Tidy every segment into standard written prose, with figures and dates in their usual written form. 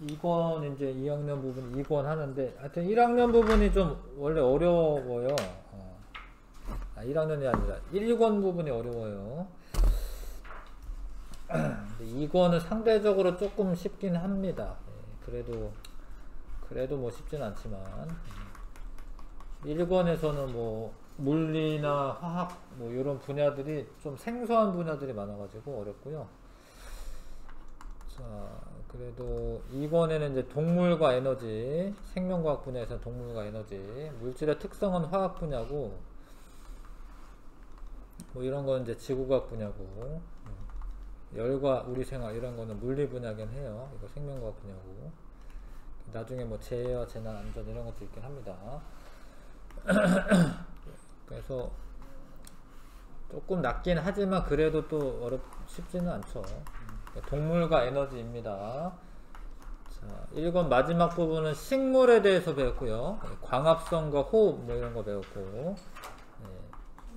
2권 이제 2학년 부분 2권 하는데 하여튼 1학년 부분이 좀 원래 어려워요. 1학년이 아니라 1권 부분이 어려워요. 2권은 상대적으로 조금 쉽긴 합니다. 그래도 뭐 쉽진 않지만 1권에서는 뭐 물리나 화학 뭐 이런 분야들이 좀 생소한 분야들이 많아가지고 어렵고요. 자, 그래도 2권에는 이제 동물과 에너지, 생명과학 분야에서는 동물과 에너지, 물질의 특성은 화학 분야고, 뭐 이런 거는 이제 지구과학 분야고, 열과 우리 생활 이런 거는 물리 분야긴 해요. 이거 생명과학 분야고. 나중에 뭐 재해와 재난 안전 이런 것도 있긴 합니다. 그래서 조금 낮긴 하지만 그래도 또 쉽지는 않죠. 동물과 에너지입니다. 자, 1권 마지막 부분은 식물에 대해서 배웠고요. 광합성과 호흡 뭐 이런 거 배웠고,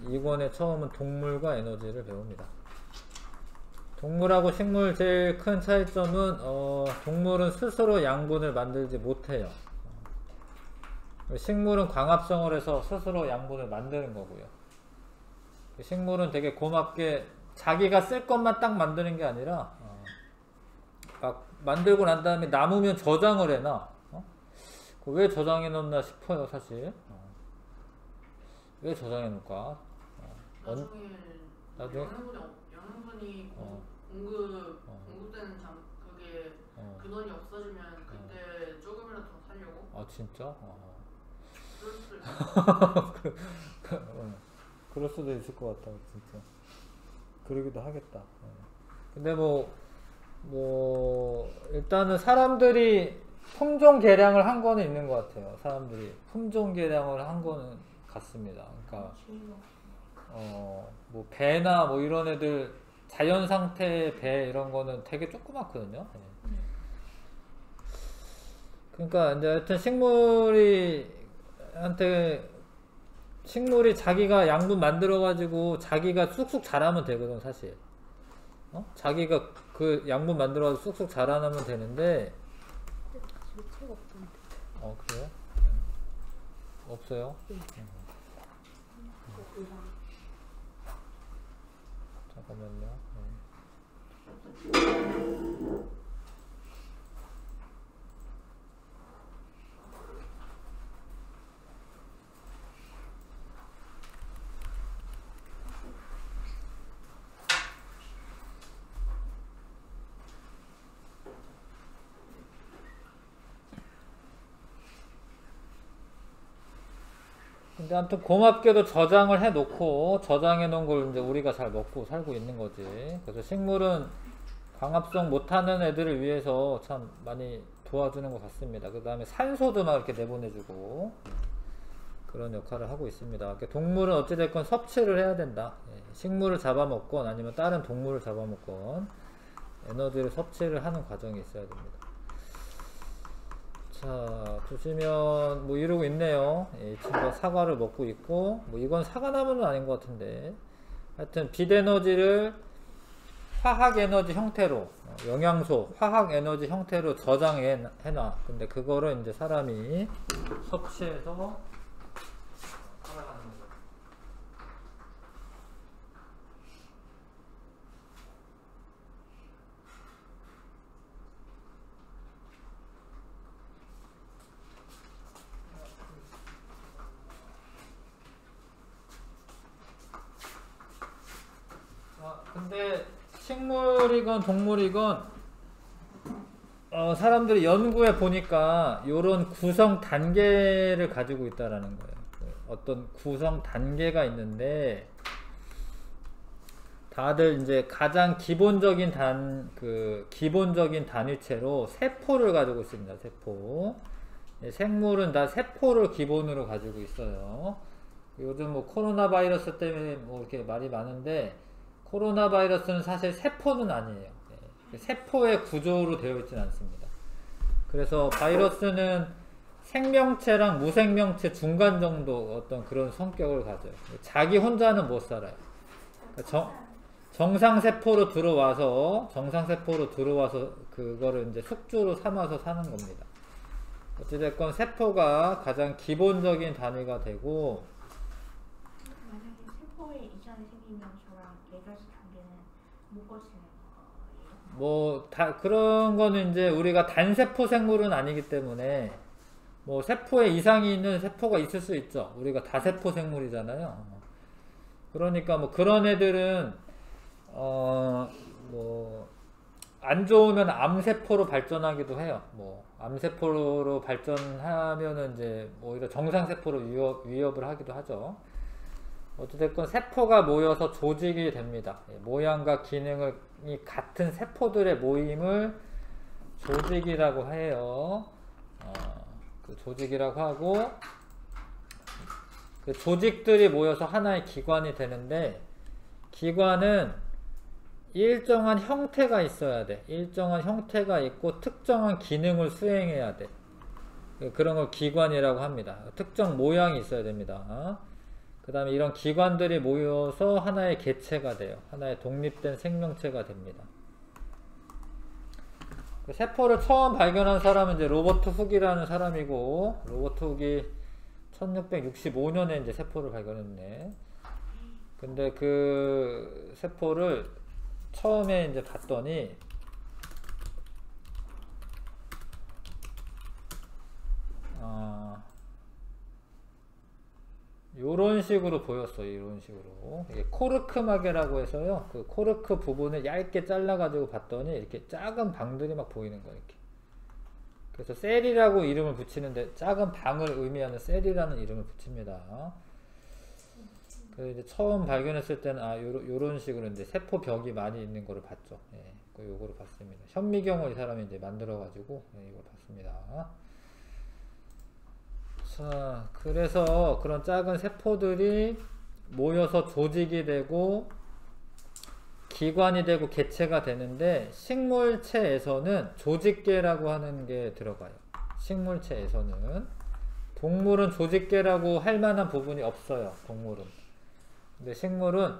2권의 처음은 동물과 에너지를 배웁니다. 동물하고 식물 제일 큰 차이점은 동물은 스스로 양분을 만들지 못해요. 식물은 광합성을 해서 스스로 양분을 만드는 거고요. 식물은 되게 고맙게 자기가 쓸 것만 딱 만드는 게 아니라 막 만들고 난 다음에 남으면 저장을 해놔. 왜 저장해 놓나 싶어요, 사실. 왜 저장해 놓을까? 나중에 영양분이 공급되는 그게 근원이 없어지면 그때 조금이라도 더 살려고? 아 진짜? 그럴 수도 있어. 그럴 수도 있을 것 같다, 진짜. 그러기도 하겠다. 근데 뭐 일단은 사람들이 품종 개량을 한 거는 있는 것 같아요. 사람들이 품종 개량을 한 거는 같습니다. 그러니까 뭐 배나 뭐 이런 애들 자연 상태의 배 이런 거는 되게 조그맣거든요. 그러니까 이제 하여튼 식물이 자기가 양분 만들어 가지고 자기가 쑥쑥 자라면 되거든, 사실. 자기가 그 양분 만들어 가지고 쑥쑥 자라나면 되는데. 그래요? 없어요? 잠깐만요. 근데 아무튼 고맙게도 저장을 해 놓고 저장해 놓은 걸 이제 우리가 잘 먹고 살고 있는 거지. 그래서 식물은 광합성 못하는 애들을 위해서 참 많이 도와주는 것 같습니다. 그 다음에 산소도 막 이렇게 내보내주고 그런 역할을 하고 있습니다. 그러니까 동물은 어찌됐건 섭취를 해야 된다. 식물을 잡아먹건 아니면 다른 동물을 잡아먹건 에너지를 섭취를 하는 과정이 있어야 됩니다. 자, 보시면 뭐 이러고 있네요. 이 친구가 사과를 먹고 있고, 뭐 이건 사과나무는 아닌 것 같은데, 하여튼 빛 에너지를 화학 에너지 형태로, 영양소, 화학 에너지 형태로 저장해놔. 근데 그거를 이제 사람이 섭취해서 살아가는 거죠. 근데 식물이건 동물이건 사람들이 연구해 보니까 요런 구성 단계를 가지고 있다라는 거예요. 어떤 구성 단계가 있는데 다들 이제 가장 기본적인 기본적인 단위체로 세포를 가지고 있습니다. 세포. 생물은 다 세포를 기본으로 가지고 있어요. 요즘 뭐 코로나 바이러스 때문에 뭐 이렇게 말이 많은데 코로나 바이러스는 사실 세포는 아니에요. 세포의 구조로 되어 있지는 않습니다. 그래서 바이러스는 생명체랑 무생명체 중간 정도 어떤 그런 성격을 가져요. 자기 혼자는 못 살아요. 그러니까 정상세포로 들어와서 그거를 이제 숙주로 삼아서 사는 겁니다. 어찌됐건 세포가 가장 기본적인 단위가 되고, 만약에 세포에 이상이 생기면 저랑 네가지 단계는 못 거치는 거예요? 뭐 그런 거는 이제 우리가 단세포 생물은 아니기 때문에 뭐 세포에 이상이 있는 세포가 있을 수 있죠. 우리가 다세포 생물이잖아요. 그러니까 뭐 그런 애들은 뭐 안 좋으면 암세포로 발전하기도 해요. 뭐 암세포로 발전하면은 이제 오히려 정상세포로 위협을 하기도 하죠. 어찌됐건 세포가 모여서 조직이 됩니다. 모양과 기능이 같은 세포들의 모임을 조직이라고 해요. 그 조직이라고 하고, 그 조직들이 모여서 하나의 기관이 되는데, 기관은 일정한 형태가 있어야 돼. 일정한 형태가 있고 특정한 기능을 수행해야 돼. 그런 걸 기관이라고 합니다. 특정 모양이 있어야 됩니다. 그 다음에 이런 기관들이 모여서 하나의 개체가 돼요. 하나의 독립된 생명체가 됩니다. 세포를 처음 발견한 사람은 이제 로버트 훅이라는 사람이고, 로버트 훅이 1665년에 이제 세포를 발견했네. 근데 그 세포를 처음에 이제 봤더니 요런 식으로 보였어요. 이런 식으로. 이게 코르크마개라고 해서요. 그 코르크 부분을 얇게 잘라가지고 봤더니 이렇게 작은 방들이 막 보이는 거예요. 이렇게. 그래서 셀이라고 이름을 붙이는데, 작은 방을 의미하는 셀이라는 이름을 붙입니다. 그래서 이제 처음 발견했을 때는 요런 식으로 이제 세포벽이 많이 있는 거를 봤죠. 예, 요거를 봤습니다. 현미경을 이 사람이 이제 만들어가지고 이걸 봤습니다. 자, 그래서 그런 작은 세포들이 모여서 조직이 되고 기관이 되고 개체가 되는데, 식물체에서는 조직계라고 하는 게 들어가요. 식물체에서는. 동물은 조직계라고 할 만한 부분이 없어요. 동물은. 근데 식물은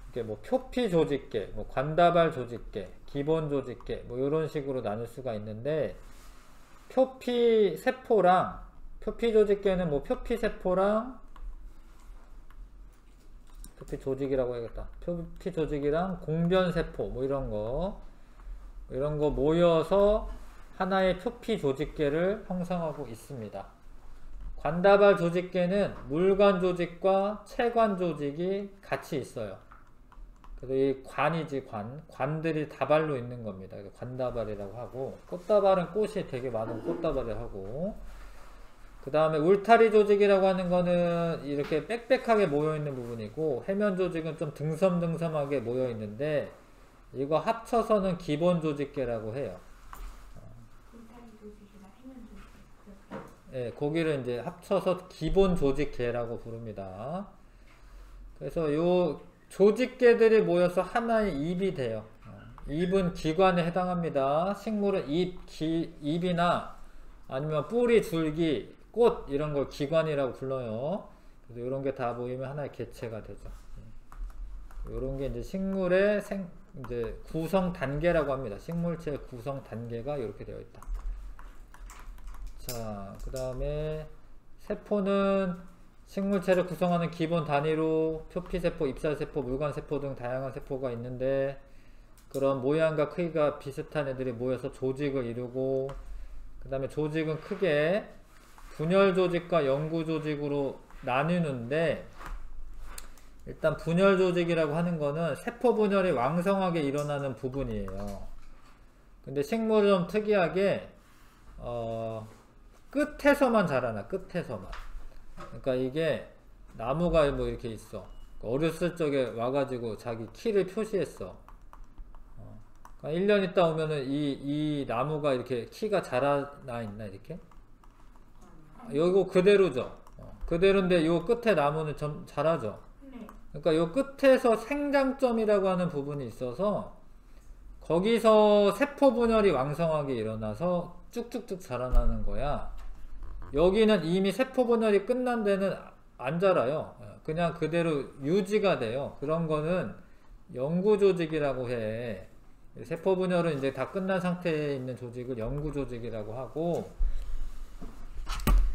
이게 뭐 표피 조직계, 뭐 관다발 조직계, 기본 조직계, 뭐 이런 식으로 나눌 수가 있는데, 표피 세포랑, 표피 조직계는 뭐 표피 세포랑, 표피 조직이라고 해야겠다. 표피 조직이랑 공변 세포, 뭐 이런 거 모여서 하나의 표피 조직계를 형성하고 있습니다. 관다발 조직계는 물관 조직과 체관 조직이 같이 있어요. 그래서 이 관이지, 관들이 다발로 있는 겁니다. 관다발이라고 하고, 꽃다발은 꽃이 되게 많은 꽃다발을 하고, 그 다음에 울타리 조직이라고 하는 거는 이렇게 빽빽하게 모여있는 부분이고, 해면 조직은 좀 등섬등섬하게 모여있는데, 이거 합쳐서는 기본 조직계라고 해요. 울타리 조직이나 해면 조직. 예, 거기를 이제 합쳐서 기본 조직계라고 부릅니다. 그래서 요 조직계들이 모여서 하나의 잎이 돼요. 잎은 기관에 해당합니다. 식물은 잎이나 아니면 뿌리, 줄기, 꽃 이런 걸 기관이라고 불러요. 그래서 이런 게 다 모이면 하나의 개체가 되죠. 이런 게 이제 식물의 이제 구성 단계라고 합니다. 식물체의 구성 단계가 이렇게 되어 있다. 자, 그 다음에 세포는 식물체를 구성하는 기본 단위로 표피세포, 입살세포, 물관세포 등 다양한 세포가 있는데, 그런 모양과 크기가 비슷한 애들이 모여서 조직을 이루고, 그 다음에 조직은 크게 분열조직과 영구조직으로 나뉘는데, 일단 분열조직이라고 하는 거는 세포 분열이 왕성하게 일어나는 부분이에요. 근데 식물은 좀 특이하게 끝에서만 자라나, 끝에서만. 그러니까 이게 나무가 뭐 이렇게 있어. 어렸을 적에 와가지고 자기 키를 표시했어. 그러니까 1년 있다 오면은 이 나무가 이렇게 키가 자라나 있나, 이렇게? 이거 그대로죠. 그대로인데 요 끝에 나무는 좀 자라죠. 네. 그러니까 요 끝에서 생장점이라고 하는 부분이 있어서, 거기서 세포 분열이 왕성하게 일어나서 쭉쭉쭉 자라나는 거야. 여기는 이미 세포 분열이 끝난 데는 안 자라요. 그냥 그대로 유지가 돼요. 그런 거는 영구 조직이라고 해. 세포 분열은 이제 다 끝난 상태에 있는 조직을 영구 조직이라고 하고,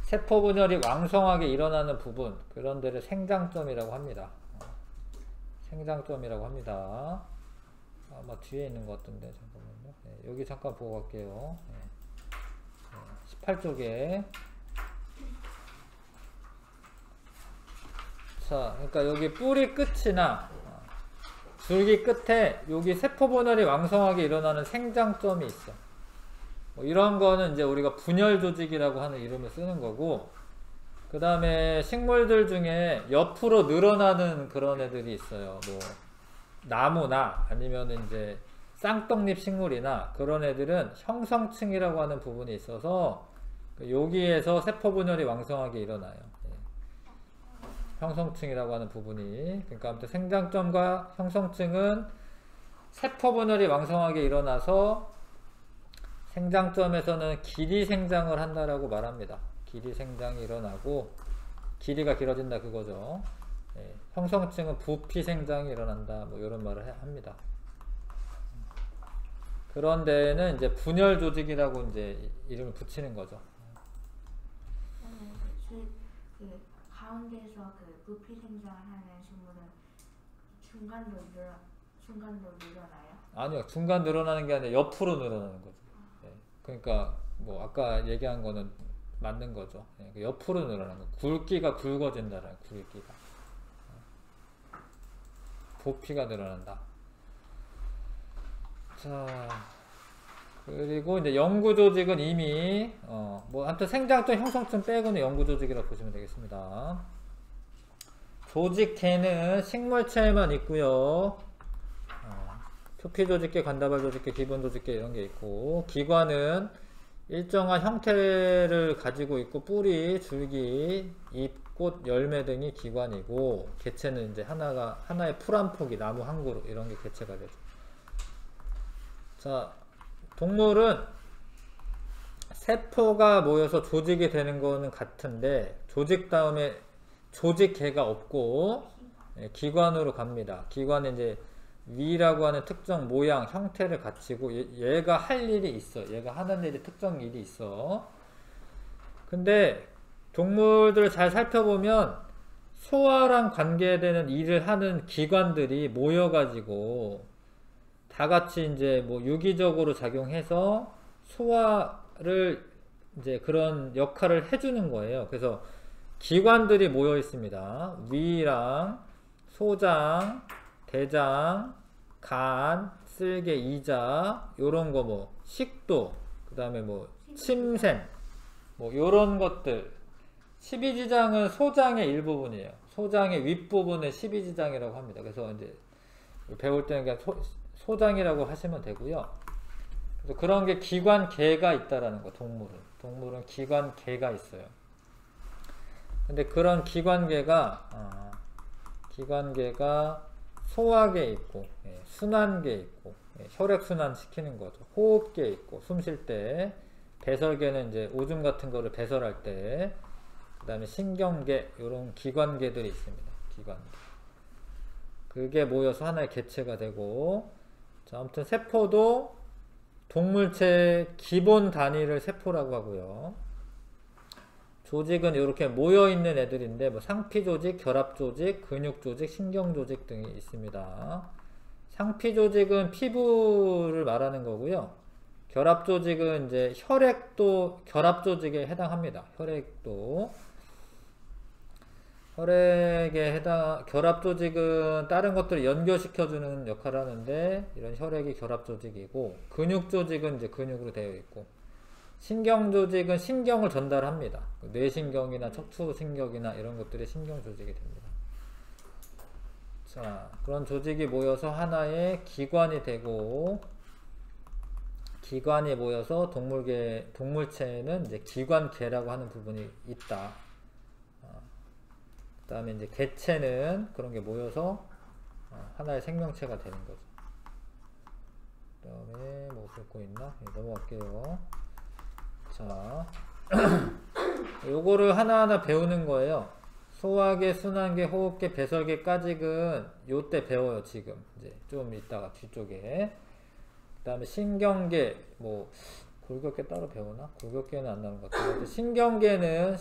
세포 분열이 왕성하게 일어나는 부분, 그런 데를 생장점이라고 합니다. 생장점이라고 합니다. 아마 뒤에 있는 것 같은데, 잠깐만요. 네, 여기 잠깐 보고 갈게요. 네. 18쪽에. 자, 그러니까 여기 뿌리 끝이나 줄기 끝에 여기 세포 분열이 왕성하게 일어나는 생장점이 있어. 뭐 이런 거는 이제 우리가 분열 조직이라고 하는 이름을 쓰는 거고, 그 다음에 식물들 중에 옆으로 늘어나는 그런 애들이 있어요. 뭐 나무나 아니면 이제 쌍떡잎 식물이나 그런 애들은 형성층이라고 하는 부분이 있어서 여기에서 세포 분열이 왕성하게 일어나요. 형성층이라고 하는 부분이. 그러니까 아무튼 생장점과 형성층은 세포 분열이 왕성하게 일어나서 생장점에서는 길이 생장을 한다라고 말합니다. 길이 생장이 일어나고, 길이가 길어진다 그거죠. 예, 형성층은 부피 생장이 일어난다, 뭐 이런 말을 합니다. 그런 데에는 이제 분열 조직이라고 이제 이름을 붙이는 거죠. 그 가운데서 그 부피 생장을 하는 식물은 중간도 늘어나요? 아니요, 중간 늘어나는 게 아니라 옆으로 늘어나는 거죠. 예, 그러니까 뭐 아까 얘기한 거는 맞는 거죠. 예, 옆으로 늘어나는 거. 굵기가 굵어진다라는, 굵기가. 부피가 늘어난다. 자, 그리고 이제 영구 조직은 이미 뭐 아무튼 생장점 형성층 빼고는 영구 조직이라고 보시면 되겠습니다. 조직계는 식물체에만 있고요. 표피 조직계, 관다발 조직계, 기본 조직계 이런 게 있고, 기관은 일정한 형태를 가지고 있고, 뿌리, 줄기, 잎, 꽃, 열매 등이 기관이고, 개체는 이제 하나의 풀 한 포기, 나무 한 그루 이런 게 개체가 되죠. 자, 동물은 세포가 모여서 조직이 되는 거는 같은데, 조직 다음에 조직계가 없고 기관으로 갑니다. 기관은 이제 위라고 하는 특정 모양, 형태를 갖추고 얘가 할 일이 있어. 얘가 하는 일이 특정 일이 있어. 근데 동물들을 잘 살펴보면 소화랑 관계되는 일을 하는 기관들이 모여가지고 다 같이 이제 뭐 유기적으로 작용해서 소화를 이제 그런 역할을 해주는 거예요. 그래서 기관들이 모여 있습니다. 위랑 소장, 대장, 간, 쓸개, 이자, 요런 거 뭐 식도, 그 다음에 뭐 침샘, 뭐 요런 것들. 12지장은 소장의 일부분이에요. 소장의 윗부분을 12지장이라고 합니다. 그래서 이제 배울 때는 그냥 소장이라고 하시면 되고요. 그래서 그런 게 기관계가 있다라는 거, 동물은 기관계가 있어요. 근데 그런 기관계가 소화계 있고, 순환계 있고, 혈액순환 시키는 거죠. 호흡계 있고, 숨 쉴 때, 배설계는 이제 오줌 같은 거를 배설할 때, 그 다음에 신경계, 이런 기관계들이 있습니다. 기관계. 그게 모여서 하나의 개체가 되고, 자, 아무튼 세포도 동물체의 기본 단위를 세포라고 하고요. 조직은 이렇게 모여있는 애들인데 뭐 상피조직, 결합조직, 근육조직, 신경조직 등이 있습니다. 상피조직은 피부를 말하는 거고요. 결합조직은 이제 혈액도 결합조직에 해당합니다. 결합조직은 다른 것들을 연결시켜주는 역할을 하는데 이런 혈액이 결합조직이고, 근육조직은 이제 근육으로 되어 있고, 신경조직은 신경을 전달합니다. 뇌신경이나 척추신경이나 이런 것들이 신경조직이 됩니다. 자, 그런 조직이 모여서 하나의 기관이 되고, 기관이 모여서 동물체에는 이제 기관계라고 하는 부분이 있다. 그 다음에 이제 개체는 그런 게 모여서 하나의 생명체가 되는 거죠. 그 다음에 뭐 볼 거 있나? 넘어갈게요. 자, 요거를 하나하나 배우는 거예요. 소화계, 순환계, 호흡계, 배설계까지는 요때 배워요. 지금 이제 좀 이따가 뒤쪽에. 그 다음에 신경계, 뭐 골격계 따로 배우나? 골격계는 안 나오는 것 같아요. 신경계는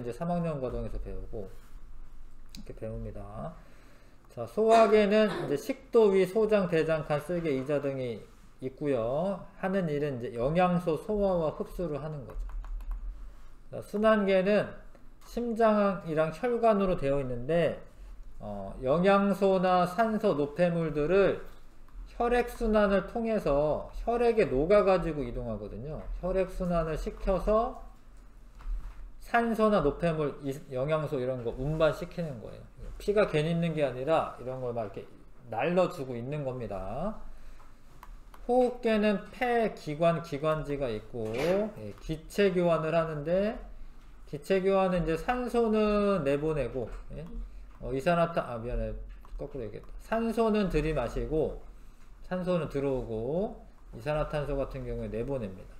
이제 3학년 과정에서 배우고 이렇게 배웁니다. 자, 소화계는 이제 식도, 위, 소장, 대장, 간, 쓸개, 이자 등이 있고요. 하는 일은 이제 영양소 소화와 흡수를 하는 거죠. 자, 순환계는 심장이랑 혈관으로 되어 있는데 영양소나 산소, 노폐물들을 혈액순환을 통해서 혈액에 녹아가지고 이동하거든요. 혈액순환을 시켜서 산소나 노폐물, 영양소 이런 거 운반시키는 거예요. 피가 괜히 있는 게 아니라 이런 걸 막 이렇게 날려주고 있는 겁니다. 호흡계는 폐, 기관, 기관지가 있고 기체 교환을 하는데 기체 교환은 이제 산소는 내보내고 이산화탄 미안해 거꾸로 얘기했다. 산소는 들이마시고 산소는 들어오고 이산화탄소 같은 경우에 내보냅니다.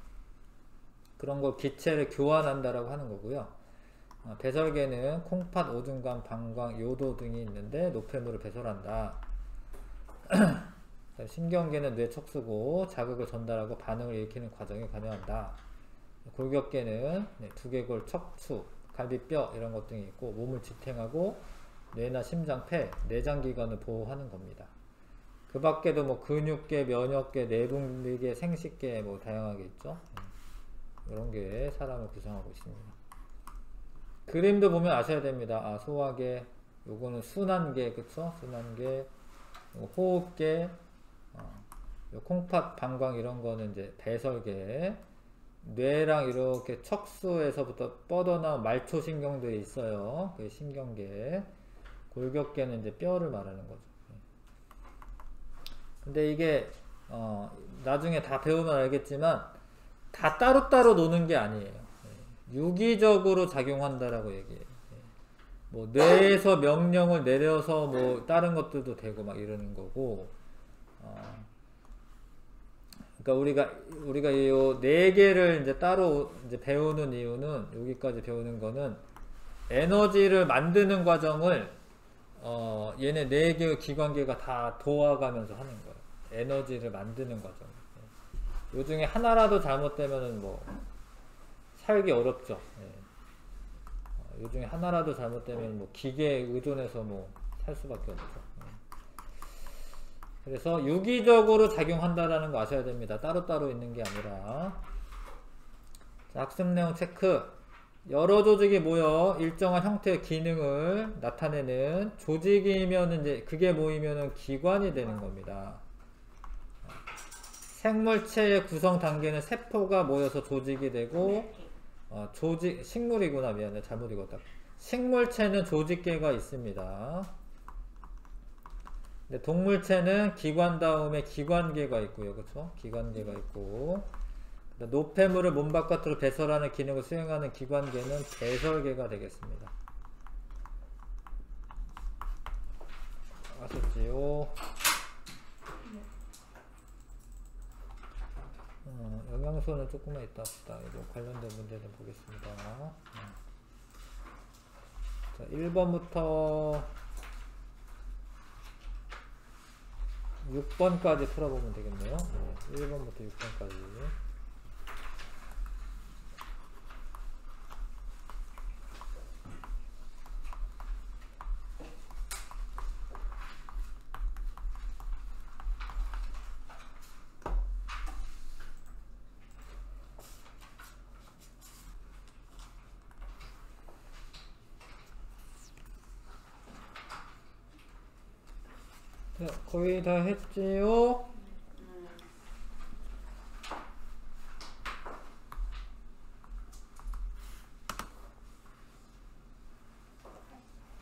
그런 걸 기체를 교환한다라고 하는 거고요. 배설계는 콩팥, 오줌관, 방광, 요도 등이 있는데 노폐물을 배설한다. 신경계는 뇌 척수고 자극을 전달하고 반응을 일으키는 과정에 관여한다. 골격계는 두개골, 척추, 갈비뼈 이런 것 등이 있고 몸을 지탱하고 뇌나 심장, 폐, 내장기관을 보호하는 겁니다. 그 밖에도 뭐 근육계, 면역계, 내분비계, 생식계 뭐 다양하게 있죠. 이런 게 사람을 구성하고 있습니다. 그림도 보면 아셔야 됩니다. 소화계, 요거는 순환계, 그쵸? 순환계, 호흡계, 요 콩팥, 방광 이런 거는 이제 배설계, 뇌랑 이렇게 척수에서부터 뻗어나온 말초신경들이 있어요. 그게 신경계, 골격계는 이제 뼈를 말하는 거죠. 근데 이게 나중에 다 배우면 알겠지만 다 따로따로 노는 게 아니에요. 유기적으로 작용한다라고 얘기해요. 뭐 뇌에서 명령을 내려서 뭐 다른 것들도 되고 막 이러는 거고. 그러니까 우리가 이 네 개를 이제 따로 이제 배우는 이유는 여기까지 배우는 거는 에너지를 만드는 과정을 얘네 네 개의 기관계가 다 도와가면서 하는 거예요. 에너지를 만드는 과정. 요 중에 하나라도 잘못되면은 뭐 살기 어렵죠. 요 중에 하나라도 잘못되면 뭐 기계에 의존해서 뭐 살 수밖에 없죠. 그래서 유기적으로 작용한다라는 거 아셔야 됩니다. 따로따로 있는 게 아니라. 자, 학습 내용 체크. 여러 조직이 모여 일정한 형태의 기능을 나타내는 조직이면 이제 그게 모이면은 기관이 되는 겁니다. 생물체의 구성 단계는 세포가 모여서 조직이 되고 식물이구나. 미안해. 잘못 읽었다. 식물체는 조직계가 있습니다. 근데 동물체는 기관 다음에 기관계가 있고요. 그쵸? 기관계가 있고 노폐물을 몸 바깥으로 배설하는 기능을 수행하는 기관계는 배설계가 되겠습니다. 아셨지요? 영양소는 조금만 이따 합시다. 이거 관련된 문제는 보겠습니다. 자, 1번부터 6번까지 풀어보면 되겠네요. 1번부터 6번까지. 자, 거의 다 했지요?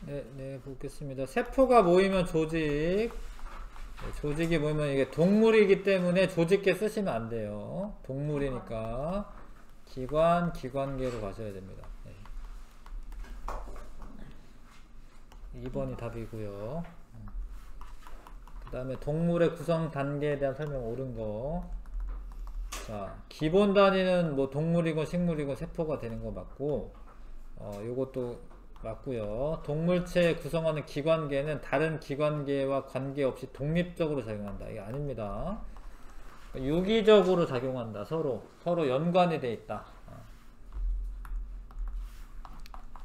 네, 보겠습니다. 세포가 모이면 조직. 조직이 모이면 이게 동물이기 때문에 조직계 쓰시면 안 돼요. 동물이니까 기관계로 가셔야 됩니다. 2번이 답이고요. 그 다음에 동물의 구성 단계에 대한 설명 옳은 거. 자, 기본 단위는 뭐 동물이건 식물이건 세포가 되는 거 맞고, 요것도 맞고요. 동물체 구성하는 기관계는 다른 기관계와 관계없이 독립적으로 작용한다. 이게 아닙니다. 유기적으로 작용한다. 서로 연관이 돼 있다.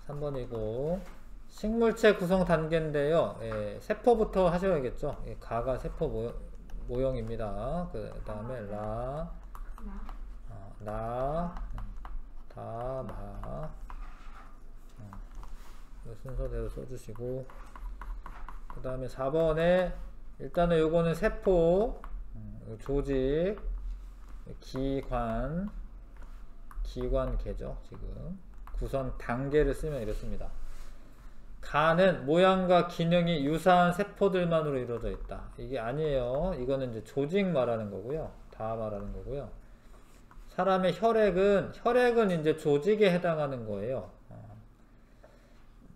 3번이고 식물체 구성 단계인데요. 예, 세포부터 하셔야겠죠. 예, 가가 세포 모형입니다. 그 다음에 라, 나, 다, 마. 순서대로 써주시고, 그 다음에 4번에 일단은 요거는 세포, 조직, 기관계죠. 지금 구성 단계를 쓰면 이렇습니다. 가는 모양과 기능이 유사한 세포들만으로 이루어져 있다. 이게 아니에요. 이거는 이제 조직 말하는 거고요. 다 말하는 거고요. 사람의 혈액은 이제 조직에 해당하는 거예요.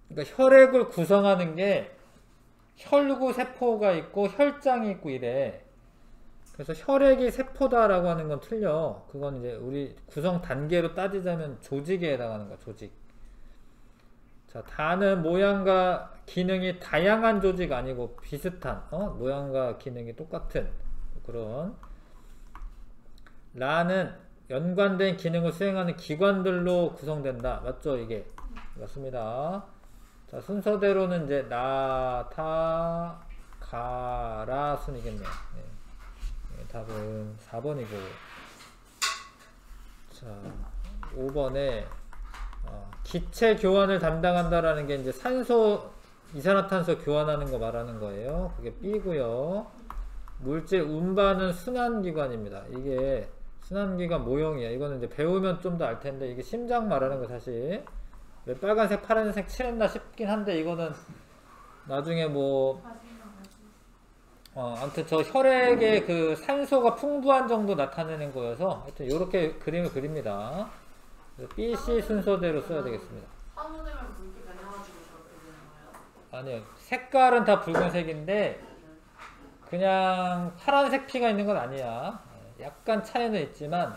그러니까 혈액을 구성하는 게 혈구 세포가 있고 혈장이 있고 이래. 그래서 혈액이 세포다라고 하는 건 틀려. 그건 이제 우리 구성 단계로 따지자면 조직에 해당하는 거야. 조직. 자, 다는 모양과 기능이 다양한 조직 아니고 비슷한 모양과 기능이 똑같은 그런. 라는 연관된 기능을 수행하는 기관들로 구성된다. 맞죠? 이게 맞습니다. 자, 순서대로는 이제 나, 타, 가, 라 순이겠네요. 네. 답은 4번이고. 자, 5번에 기체 교환을 담당한다라는 게 이제 산소, 이산화탄소 교환하는 거 말하는 거예요. 그게 B고요. 물질 운반은 순환기관입니다. 이게 순환기관 모형이야. 이거는 이제 배우면 좀 더 알 텐데 이게 심장 말하는 거 사실. 왜 빨간색, 파란색 칠했나 싶긴 한데 이거는 나중에 뭐 아무튼 저 혈액의 그 산소가 풍부한 정도 나타내는 거여서 하여튼 이렇게 그림을 그립니다. B, C 순서대로 써야 되겠습니다. 산소되면 붉게 변해가지고 저렇게 되는 거예요? 아니요. 색깔은 다 붉은색인데 그냥 파란색 피가 있는 건 아니야. 약간 차이는 있지만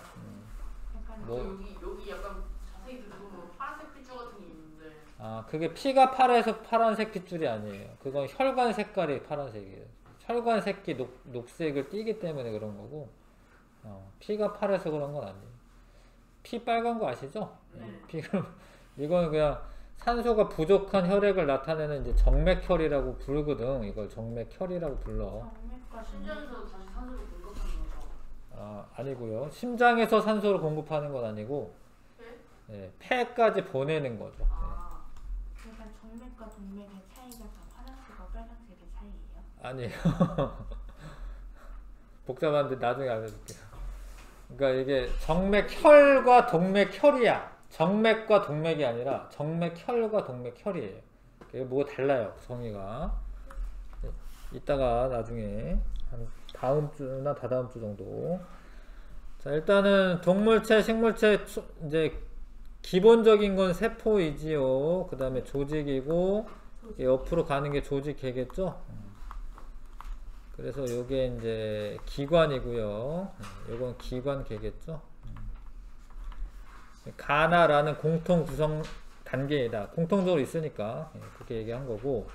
뭐 여기 약간 자세히 들어보면 파란색 핏줄 같은 게 있는데 그게 피가 파래서 파란색 핏줄이 아니에요. 그건 혈관 색깔이 파란색이에요. 혈관 색이 녹색을 띠기 때문에 그런 거고 피가 파래서 그런 건 아니에요. 피 빨간 거 아시죠? 네. 이거는 그냥 산소가 부족한 혈액을 나타내는 이제 정맥혈이라고 부르거든. 이걸 정맥혈이라고 불러. 심장에서 다시 산소를 공급하는 거죠? 아니고요. 심장에서 산소를 공급하는 건 아니고 폐까지 보내는 거죠. 그러니까 정맥과 동맥의 차이가 다 파란색과 빨간색의 차이예요? 아니에요. 복잡한데 나중에 알려줄게요. 그러니까 이게 정맥혈과 동맥혈이야. 정맥과 동맥이 아니라 정맥혈과 동맥혈이에요. 이게 뭐가 달라요. 정의가. 이따가 나중에 한 다음 주나 다다음 주 정도. 자, 일단은 동물체, 식물체 이제 기본적인 건 세포이지요. 그 다음에 조직이고 옆으로 가는 게 조직계겠죠. 그래서 요게 이제 기관이고요. 요건 기관계겠죠. 가나라는 공통 구성 단계이다. 공통적으로 있으니까 그렇게 얘기한 거고.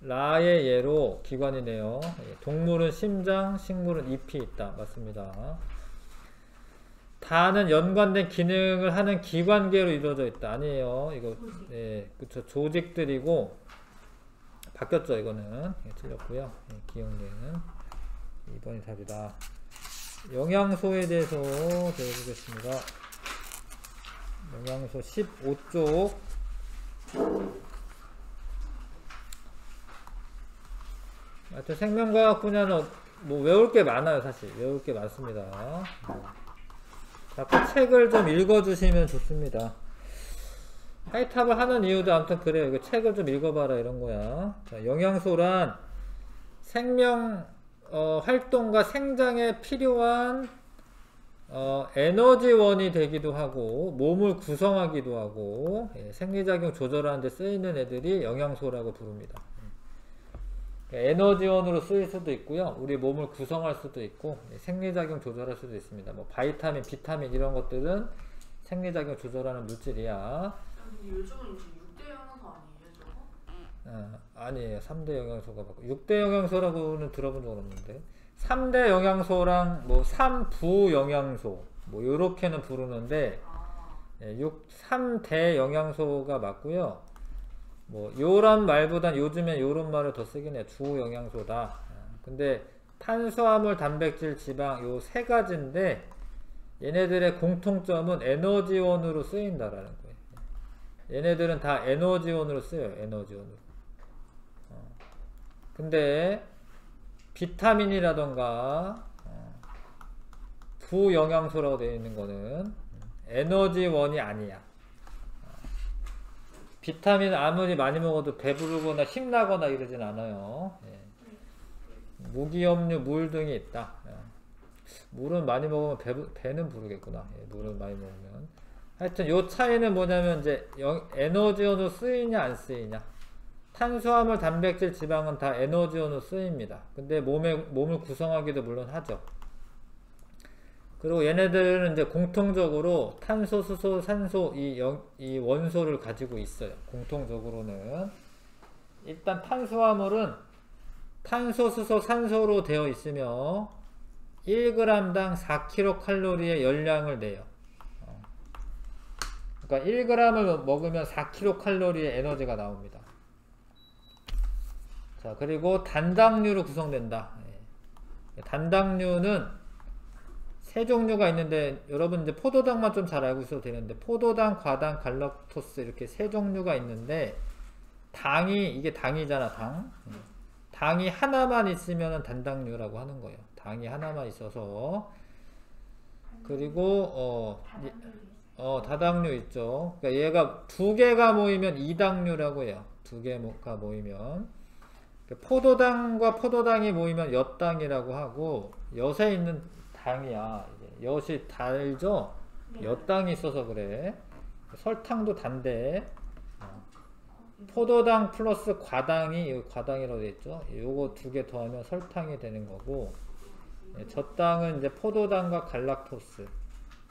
라의 예로 기관이네요. 동물은 심장, 식물은 잎이 있다. 맞습니다. 다는 연관된 기능을 하는 기관계로 이루어져 있다. 아니에요. 이거 그쵸. 조직들이고 바뀌었죠. 이거는 틀렸고요. 기억계는 2번이 답이다. 영양소에 대해서 배워보겠습니다. 영양소 15쪽. 하여튼 생명과학 분야는 뭐 외울 게 많아요. 사실 외울 게 많습니다. 자꾸 책을 좀 읽어주시면 좋습니다. 하이탑을 하는 이유도 아무튼 그래요. 이거 책을 좀 읽어봐라 이런 거야. 자, 영양소란 생명 활동과 생장에 필요한 에너지원이 되기도 하고 몸을 구성하기도 하고 생리작용 조절하는 데 쓰이는 애들이 영양소라고 부릅니다. 에너지원으로 쓰일 수도 있고요. 우리 몸을 구성할 수도 있고 생리작용 조절할 수도 있습니다. 뭐 바이타민, 비타민 이런 것들은 생리작용 조절하는 물질이야. 근데 요즘은 이제 6대 영양소 아니에요? 아니에요. 3대 영양소가 맞고 6대 영양소라고는 들어본 적 없는데 3대 영양소랑 뭐 3부 영양소 뭐 요렇게는 부르는데 3대 영양소가 맞고요. 뭐 요런 말보단 요즘엔 요런 말을 더 쓰긴 해요. 주 영양소다. 근데 탄수화물, 단백질, 지방 요 세 가지인데 얘네들의 공통점은 에너지원으로 쓰인다라는 거예요. 얘네들은 다 에너지원으로 쓰여요. 에너지원으로. 근데 비타민이라던가 부영양소라고 되어 있는 거는 에너지원이 아니야. 비타민 아무리 많이 먹어도 배부르거나 힘나거나 이러진 않아요. 무기염류, 물 등이 있다. 물은 많이 먹으면 배는 부르겠구나. 물은 많이 먹으면. 하여튼 요 차이는 뭐냐면 이제 에너지원으로 쓰이냐 안 쓰이냐. 탄수화물, 단백질, 지방은 다 에너지원으로 쓰입니다. 근데 몸을 구성하기도 물론 하죠. 그리고 얘네들은 이제 공통적으로 탄소, 수소, 산소 이 원소를 가지고 있어요. 공통적으로는 일단 탄수화물은 탄소, 수소, 산소로 되어 있으며 1g당 4kcal의 열량을 내요. 그러니까 1g을 먹으면 4kcal의 에너지가 나옵니다. 자, 그리고 단당류로 구성된다. 단당류는 세 종류가 있는데 여러분 이제 포도당만 좀 잘 알고 있어도 되는데 포도당, 과당, 갈락토스 이렇게 세 종류가 있는데 이게 당이잖아. 당이 하나만 있으면 단당류라고 하는 거예요. 당이 하나만 있어서. 그리고 다당류 있죠. 그러니까 얘가 두 개가 모이면 이당류라고 해요. 두 개가 모이면. 포도당과 포도당이 모이면 엿당이라고 하고 엿에 있는 당이야. 엿이 달죠? 엿당이 있어서 그래. 설탕도 단데 포도당 플러스 과당이 과당이라고 되어 있죠. 요거 두 개 더하면 설탕이 되는 거고 젖당은 이제 포도당과 갈락토스.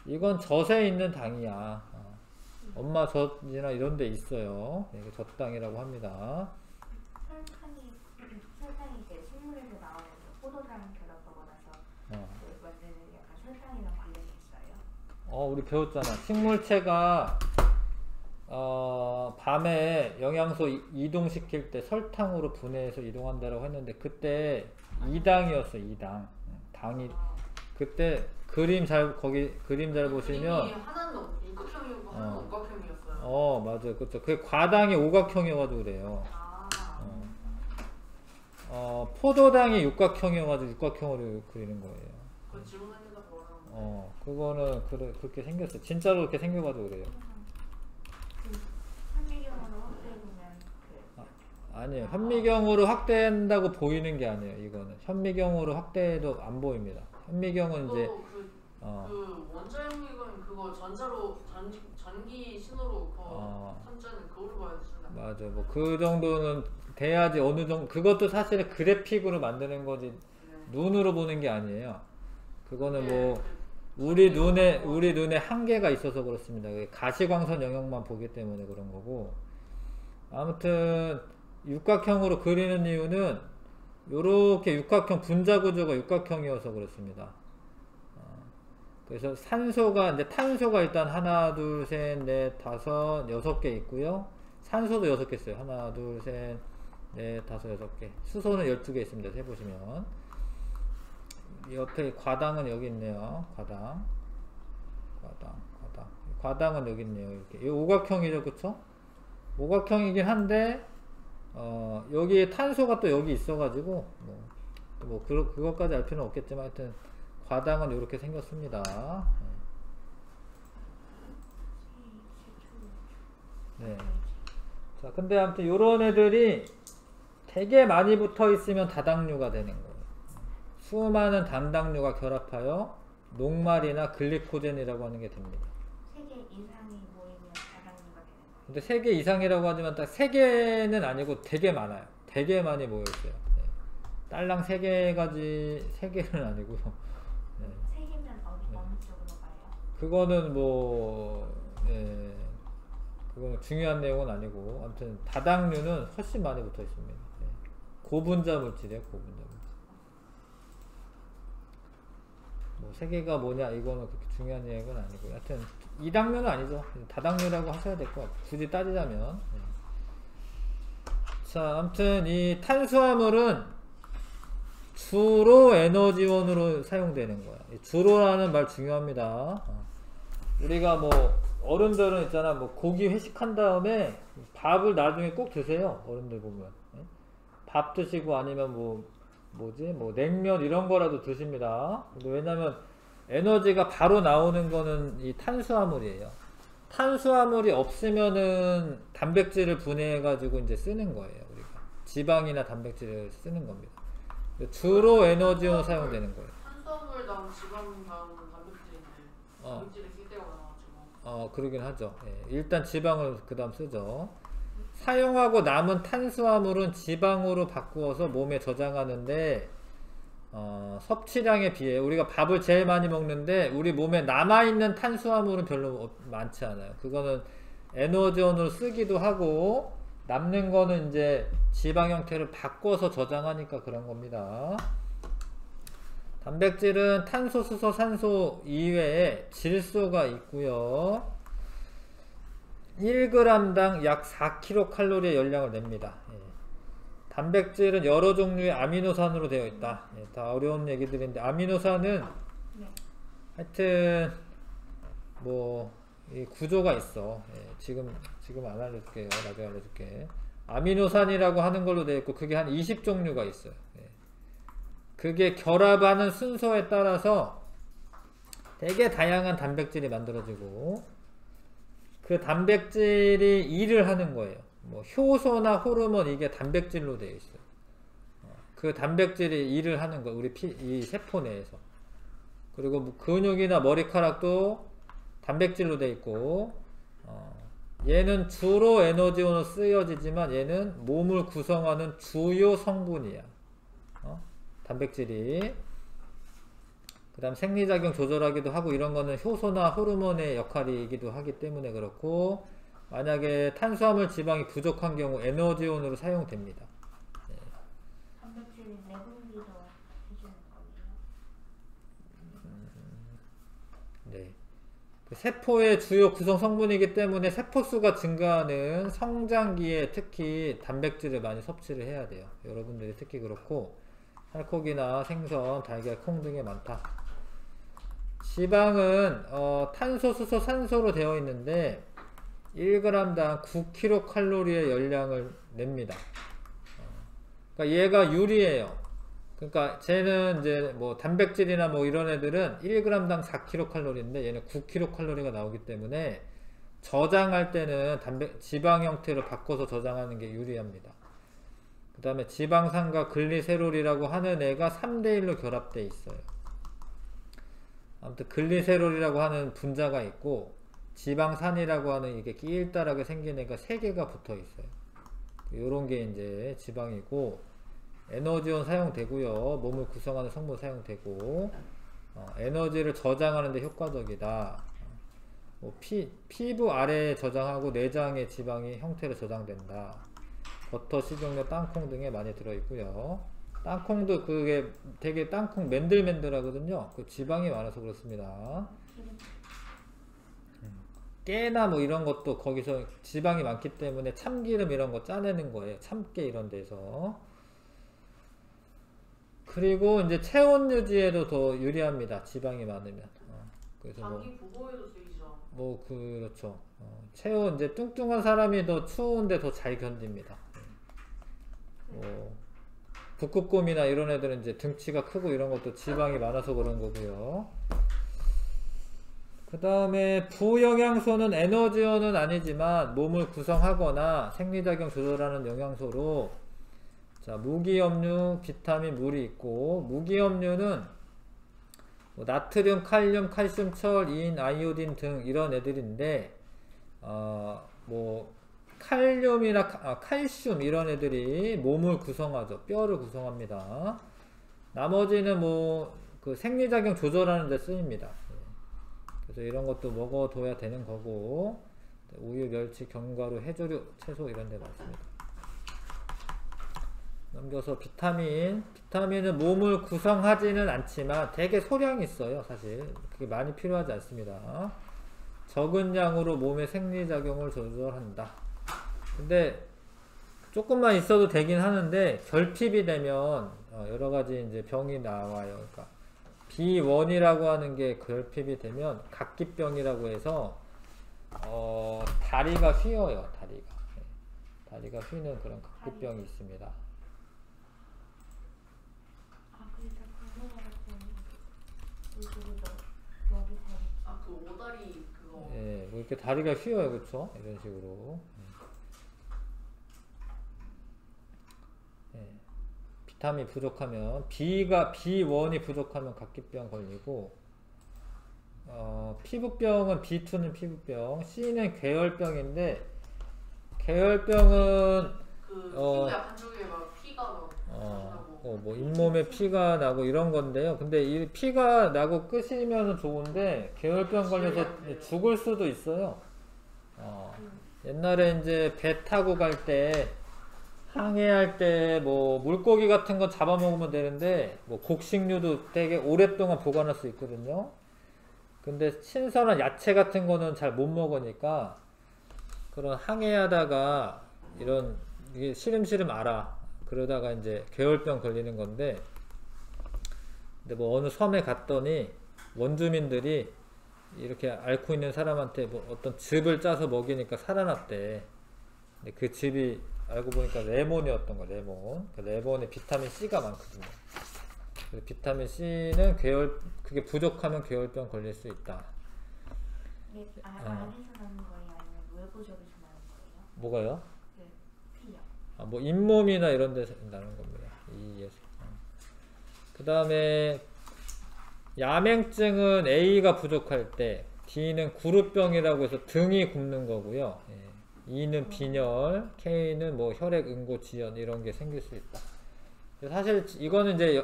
이건 젖에 있는 당이야. 엄마 젖이나 이런 데 있어요. 이게 젖당이라고 합니다. 설탕이 이제 식물에서 나오는 포도당 결합하고 나서 만드는 약간 설탕이랑 관련이 있어요? 우리 배웠잖아. 식물체가 밤에 영양소 이동시킬 때 설탕으로 분해해서 이동한다라고 했는데 그때 2당이었어. 2당. 당이 그때 그림 잘 보시면 하나는 육각형이었고 하나는 오각형이었어요. 맞아요. 그렇죠. 그 과당이 오각형이어가지고 그래요. 포도당이 육각형이어가지고 육각형으로 그리는 거예요. 그 질문하니까 뭐라고? 그거는 그렇게 생겼어. 진짜로 그렇게 생겨가지고 그래요. 현미경으로 확대해보면 아니에요. 현미경으로 확대한다고 보이는 게 아니에요. 이거는 현미경으로 확대해도 안 보입니다. 현미경은 이제 그 원자형이건 그거 전자로 전기 신호로 선자는 그걸로 봐야 되잖아요. 맞아. 뭐 그 정도는 돼야지 어느 정도. 그것도 사실은 그래픽으로 만드는 거지 눈으로 보는 게 아니에요. 그거는 뭐 우리 눈에 한계가 있어서 그렇습니다. 가시광선 영역만 보기 때문에 그런 거고. 아무튼 육각형으로 그리는 이유는 요렇게 육각형 분자 구조가 육각형이어서 그렇습니다. 그래서 산소가 이제 탄소가 일단 하나, 둘, 셋, 넷, 다섯, 6개 있고요. 산소도 6개 있어요. 하나, 둘, 셋, 넷, 다섯, 6개. 수소는 12개 있습니다. 해보시면. 옆에 과당은 여기 있네요. 과당은 여기 있네요. 이렇게. 이 오각형이죠. 그쵸? 오각형이긴 한데, 여기에 탄소가 또 여기 있어가지고, 그것까지 알 필요는 없겠지만, 하여튼, 과당은 이렇게 생겼습니다. 네. 자, 근데 아무튼 요런 애들이 되게 많이 붙어 있으면 다당류가 되는 거예요. 수많은 단당류가 결합하여 녹말이나 글리코젠이라고 하는 게 됩니다. 3개 이상이 모이면 다당류가 되는 거예요? 근데 3개 이상이라고 하지만 딱 3개는 아니고 되게 많아요. 되게 많이 모여있어요. 딸랑 3개는 아니고요. 3개면 어느 쪽으로 가요? 그거는 그건 중요한 내용은 아니고 아무튼 다당류는 훨씬 많이 붙어 있습니다. 예. 고분자 물질이에요. 고분자 물질. 뭐 세계가 뭐냐 이거는 그렇게 중요한 내용은 아니고 하여튼 이당류는 아니죠. 다당류라고 하셔야 될 것 같고 굳이 따지자면. 예. 자, 아무튼 이 탄수화물은 주로 에너지원으로 사용되는 거야. 주로라는 말 중요합니다. 우리가 뭐 어른들은 있잖아, 뭐 고기 회식한 다음에 밥을 나중에 꼭 드세요. 어른들 보면 밥 드시고 아니면 뭐 냉면 이런 거라도 드십니다. 왜냐면 에너지가 바로 나오는 거는 이 탄수화물이에요. 탄수화물이 없으면은 단백질을 분해해 가지고 이제 쓰는 거예요. 우리가 지방이나 단백질을 쓰는 겁니다. 주로 에너지원 사용되는 거예요. 탄수화물 다음 지방 다음 단백질인데 단백질을 쓸 때가 많아가지고. 그러긴 하죠. 예, 일단 지방을 그 다음 쓰죠. 사용하고 남은 탄수화물은 지방으로 바꾸어서 몸에 저장하는데 섭취량에 비해 우리가 밥을 제일 많이 먹는데 우리 몸에 남아있는 탄수화물은 별로 많지 않아요. 그거는 에너지원으로 쓰기도 하고 남는 거는 이제 지방 형태를 바꿔서 저장하니까 그런 겁니다. 단백질은 탄소, 수소, 산소 이외에 질소가 있고요. 1g당 약 4kcal의 열량을 냅니다. 예. 단백질은 여러 종류의 아미노산으로 되어 있다. 예, 다 어려운 얘기들인데 아미노산은 하여튼 뭐 이 구조가 있어. 예, 지금 안 알려줄게요. 나중에 알려줄게. 아미노산이라고 하는 걸로 되어 있고 그게 한 20종류가 있어요. 예. 그게 결합하는 순서에 따라서 되게 다양한 단백질이 만들어지고 그 단백질이 일을 하는 거예요. 뭐 효소나 호르몬 이게 단백질로 되어 있어요. 그 단백질이 일을 하는 거예요. 우리 이 세포 내에서. 그리고 뭐 근육이나 머리카락도 단백질로 되어 있고 얘는 주로 에너지원으로 쓰여지지만 얘는 몸을 구성하는 주요 성분이야. 단백질이. 그 다음 생리작용 조절하기도 하고 이런 거는 효소나 호르몬의 역할이기도 하기 때문에 그렇고 만약에 탄수화물 지방이 부족한 경우 에너지원으로 사용됩니다. 네. 단백질이 내분비도 해주는 거예요? 네. 그 세포의 주요 구성 성분이기 때문에 세포수가 증가하는 성장기에 특히 단백질을 많이 섭취를 해야 돼요. 여러분들이 특히 그렇고 살코기나 생선, 달걀, 콩 등에 많다. 지방은 탄소, 수소, 산소로 되어 있는데 1g당 9kcal의 열량을 냅니다. 그러니까 얘가 유리해요. 그러니까 쟤는 이제 뭐 단백질이나 뭐 이런 애들은 1g당 4kcal인데 얘는 9kcal가 나오기 때문에 저장할 때는 지방 형태로 바꿔서 저장하는 게 유리합니다. 그 다음에 지방산과 글리세롤이라고 하는 애가 3대1로 결합되어 있어요. 아무튼 글리세롤이라고 하는 분자가 있고 지방산이라고 하는 이게 끼일다랗게 생긴 애가 3개가 붙어 있어요. 요런 게 이제 지방이고 에너지원 사용되고요. 몸을 구성하는 성분 사용되고 에너지를 저장하는 데 효과적이다. 피부 아래에 저장하고 내장의 지방이 형태로 저장된다. 버터, 식용유, 땅콩 등에 많이 들어있고요. 땅콩도 그게 되게 땅콩 맨들맨들하거든요. 그 지방이 많아서 그렇습니다. 깨나 뭐 이런 것도 거기서 지방이 많기 때문에 참기름 이런 거 짜내는 거예요. 참깨 이런 데서. 그리고 이제 체온 유지에도 더 유리합니다. 지방이 많으면. 그래서 장기 보호에도 쓰이죠. 뭐 그렇죠. 체온 이제 뚱뚱한 사람이 더 추운데 더 잘 견딥니다. 뭐 북극곰이나 이런 애들은 이제 등치가 크고 이런 것도 지방이 많아서 그런 거고요. 그 다음에 부영양소는 에너지원은 아니지만 몸을 구성하거나 생리작용 조절하는 영양소로 자, 무기염류, 비타민, 물이 있고 무기염류는 뭐 나트륨, 칼륨, 칼슘, 철, 인, 아이오딘 등 이런 애들인데 뭐 칼륨이나 칼슘 이런 애들이 몸을 구성하죠. 뼈를 구성합니다. 나머지는 뭐 그 생리작용 조절하는 데 쓰입니다. 그래서 이런 것도 먹어둬야 되는 거고 우유, 멸치, 견과류, 해조류, 채소 이런 데 많습니다. 넘겨서 비타민은 몸을 구성하지는 않지만 되게 소량이 있어요. 사실 그게 많이 필요하지 않습니다. 적은 양으로 몸의 생리작용을 조절한다. 근데 조금만 있어도 되긴 하는데 결핍이 되면 여러가지 이제 병이 나와요. 그러니까 B1이라고 하는 게 결핍이 되면 각기병이라고 해서 다리가 휘어요. 다리가 휘는 그런 각기병이 있습니다. 그 오다리 그거. 예, 뭐 이렇게 다리가 휘어요, 그렇죠? 이런 식으로. 예. 비타민 부족하면 B1이 부족하면 각기병 걸리고, 피부병은 B2는 피부병, C는 계열병인데 계열병은 피부 약한 쪽에 막 피가 나고 뭐 잇몸에 피가 나고 이런 건데요. 근데 이 피가 나고 끄시면 좋은데 계열병 걸려서 죽을 수도 있어요. 옛날에 이제 배 타고 갈 때 항해할 때 뭐 물고기 같은 거 잡아먹으면 되는데 뭐 곡식류도 되게 오랫동안 보관할 수 있거든요. 근데 신선한 야채 같은 거는 잘 못 먹으니까 그런 항해하다가 이런 이게 시름시름 앓아. 그러다가 이제 계열병 걸리는 건데, 근데 뭐 어느 섬에 갔더니 원주민들이 이렇게 앓고 있는 사람한테 뭐 어떤 즙을 짜서 먹이니까 살아났대. 근데 그 즙이 알고 보니까 레몬이었던 거야. 레몬. 그 레몬에 비타민 C가 많거든요. 그래서 비타민 C는 그게 부족하면 계열병 걸릴 수 있다. 이게 안에서 나는 거예요? 아니면 외부적에서 나는 거예요? 뭐가요? 네, 피요. 뭐 잇몸이나 이런 데서 나는 겁니다. 그 다음에 야맹증은 A가 부족할 때, D는 구루병이라고 해서 등이 굽는 거고요. E는 빈혈, K는 뭐 혈액 응고 지연 이런 게 생길 수 있다. 사실 이거는 이제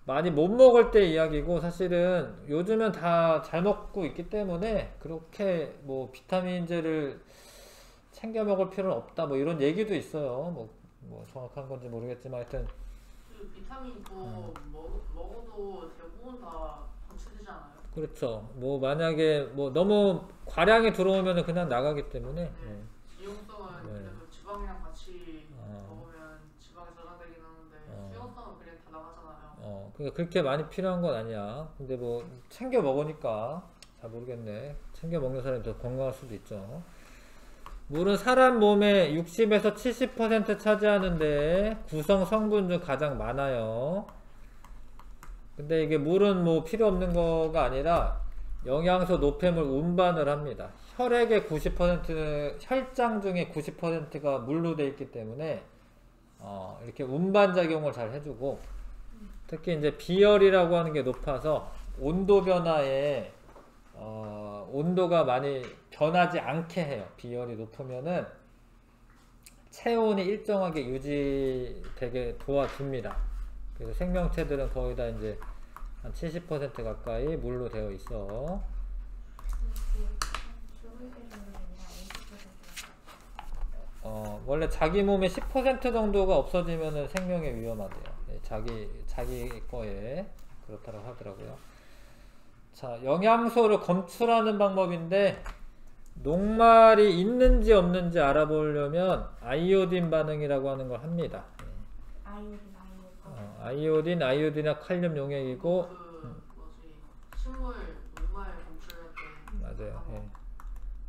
많이 못 먹을 때 이야기고, 사실은 요즘은 다 잘 먹고 있기 때문에 그렇게 뭐 비타민제를 챙겨 먹을 필요는 없다 뭐 이런 얘기도 있어요. 뭐 정확한 건지 모르겠지만 하여튼 그 비타민 그거 먹어도 대부분 다 방치되지 않아요? 그렇죠. 뭐 만약에 뭐 너무 과량이 들어오면 그냥 나가기 때문에 지용성은 그래도 지방이랑 같이 먹으면 지방이 저장되긴 하는데 수용성은 그냥 다 나가잖아요. 그러니까 그렇게 많이 필요한 건 아니야. 근데 뭐 챙겨 먹으니까 잘 모르겠네. 챙겨 먹는 사람이 더 건강할 수도 있죠. 물은 사람 몸의 60에서 70% 차지하는데 구성 성분 중 가장 많아요. 근데 이게 물은 뭐 필요 없는 거가 아니라 영양소, 노폐물 운반을 합니다. 혈액의 90%는 혈장 중에 90%가 물로 되어 있기 때문에 이렇게 운반 작용을 잘 해주고, 특히 이제 비열이라고 하는 게 높아서 온도 변화에 온도가 많이 변하지 않게 해요. 비열이 높으면은 체온이 일정하게 유지되게 도와줍니다. 그래서 생명체들은 거의 다 이제 한 70% 가까이 물로 되어 있어. 원래 자기 몸의 10% 정도가 없어지면은 생명에 위험하대요. 자기 거에 그렇다고 하더라고요. 자, 영양소를 검출하는 방법인데, 녹말이 있는지 없는지 알아보려면 아이오딘 반응이라고 하는 걸 합니다. 아이오딘이나 칼륨 용액이고, 식물 녹말 검출할 때 맞아요.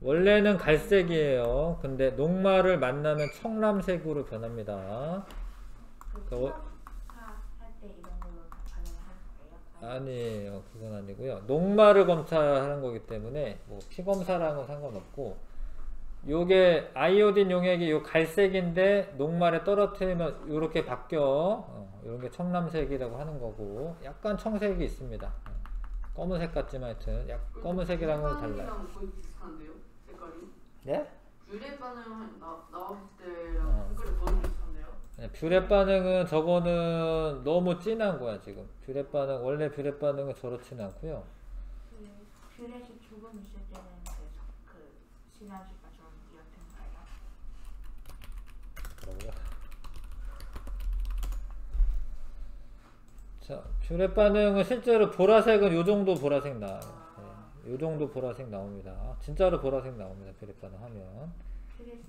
원래는 갈색이에요. 근데 녹말을 만나면 청람색으로 변합니다. 아니에요. 그건 아니고요. 녹말을 검사하는 거기 때문에 뭐 피검사랑은 상관없고, 요게 아이오딘 용액이 요 갈색인데 녹말에 떨어뜨리면 요렇게 바뀌어. 요런 게 청람색이라고 하는 거고, 약간 청색이 있습니다. 검은색 같지만 하여튼 검은색이랑은 달라요. 거의 비슷한데요? 색깔이? 예? 뷰레 반응 나왔을 때랑 색깔이 거의 비슷한데요? 뷰레 반응은 저거는 너무 진한 거야 지금. 원래 뷰레 반응은 저렇지는 않고요. 뷰렛이 조금 있을 때는 그 시너지가 좀 이렇던가요? 뭐라고요? 자, 뷰렛 반응은 실제로 보라색은 요 정도 보라색 나와요. 네, 요 정도 보라색 나옵니다. 진짜로 보라색 나옵니다. 뷰렛 반응 하면. 네.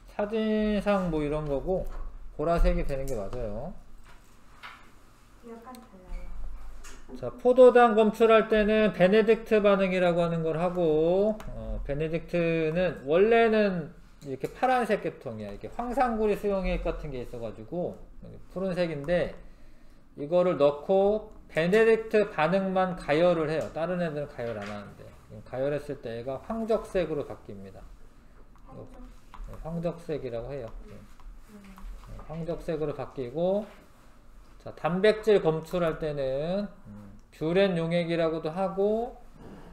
사진상 뭐 이런 거고 보라색이 되는 게 맞아요. 약간 달라요. 자, 포도당 검출할 때는 베네딕트 반응이라고 하는 걸 하고, 베네딕트는 원래는 이렇게 파란색 계통이야. 이렇게 황상구리 수용액 같은 게 있어가지고 푸른색인데 이거를 넣고 베네딕트 반응만 가열을 해요. 다른 애들은 가열 안 하는데 가열했을 때 얘가 황적색으로 바뀝니다. 황적색이라고 해요. 황적색으로 바뀌고, 자, 단백질 검출할 때는 뷰렛 용액이라고도 하고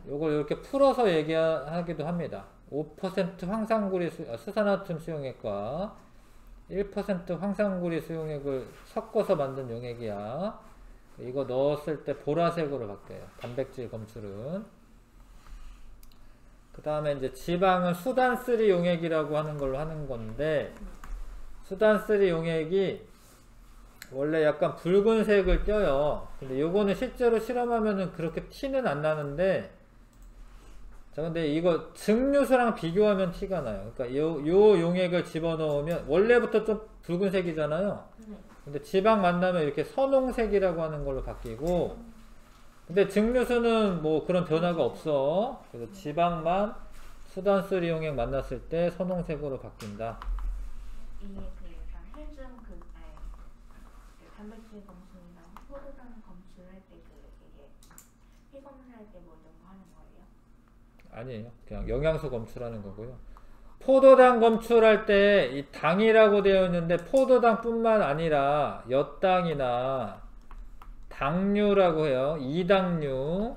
요걸 이렇게 풀어서 얘기하기도 합니다. 5% 황상구리 수산화툼 수용액과 1% 황상구리 수용액을 섞어서 만든 용액이야. 이거 넣었을 때 보라색으로 바뀌어요. 단백질 검출은. 그 다음에 이제 지방은 수단3 용액이라고 하는 걸로 하는 건데, 수단3 용액이 원래 약간 붉은색을 띄어요. 근데 요거는 실제로 실험하면은 그렇게 티는 안 나는데, 자, 근데 이거 증류수랑 비교하면 티가 나요. 그러니까 요 용액을 집어넣으면 원래부터 좀 붉은색이잖아요. 근데 지방 만나면 이렇게 선홍색이라고 하는 걸로 바뀌고, 근데 증류수는 뭐 그런 변화가 없어. 그래서 지방만 수단3 용액 만났을 때 선홍색으로 바뀐다. 이게 그 약간 혈중 그 단백질 검출이나 포도당 검출할 때 이게 피 검사할 때 뭐 이런 거 하는 거예요? 아니에요. 그냥 영양소 검출하는 거고요. 포도당 검출할 때 이 당이라고 되어 있는데 포도당 뿐만 아니라 엿당이나 당류라고 해요. 이당류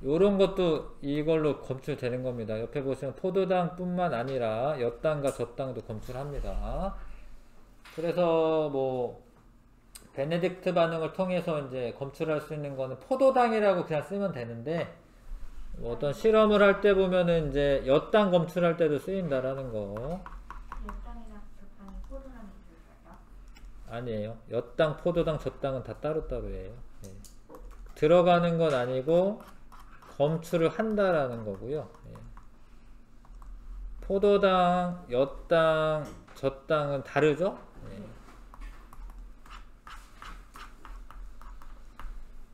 요런 것도 이걸로 검출되는 겁니다. 옆에 보시면 포도당 뿐만 아니라 엿당과 젖당도 검출합니다. 그래서 뭐 베네딕트 반응을 통해서 이제 검출할 수 있는 거는 포도당이라고 그냥 쓰면 되는데, 뭐 어떤 실험을 할 때 보면은 이제 엿당 검출할 때도 쓰인다라는 거. 엿당이랑 젖당이 포도당이 들어가요? 아니에요. 엿당, 포도당, 젖당은 다 따로따로예요. 네. 들어가는 건 아니고 검출을 한다라는 거고요. 네. 포도당, 엿당, 젖당은 다르죠? 네.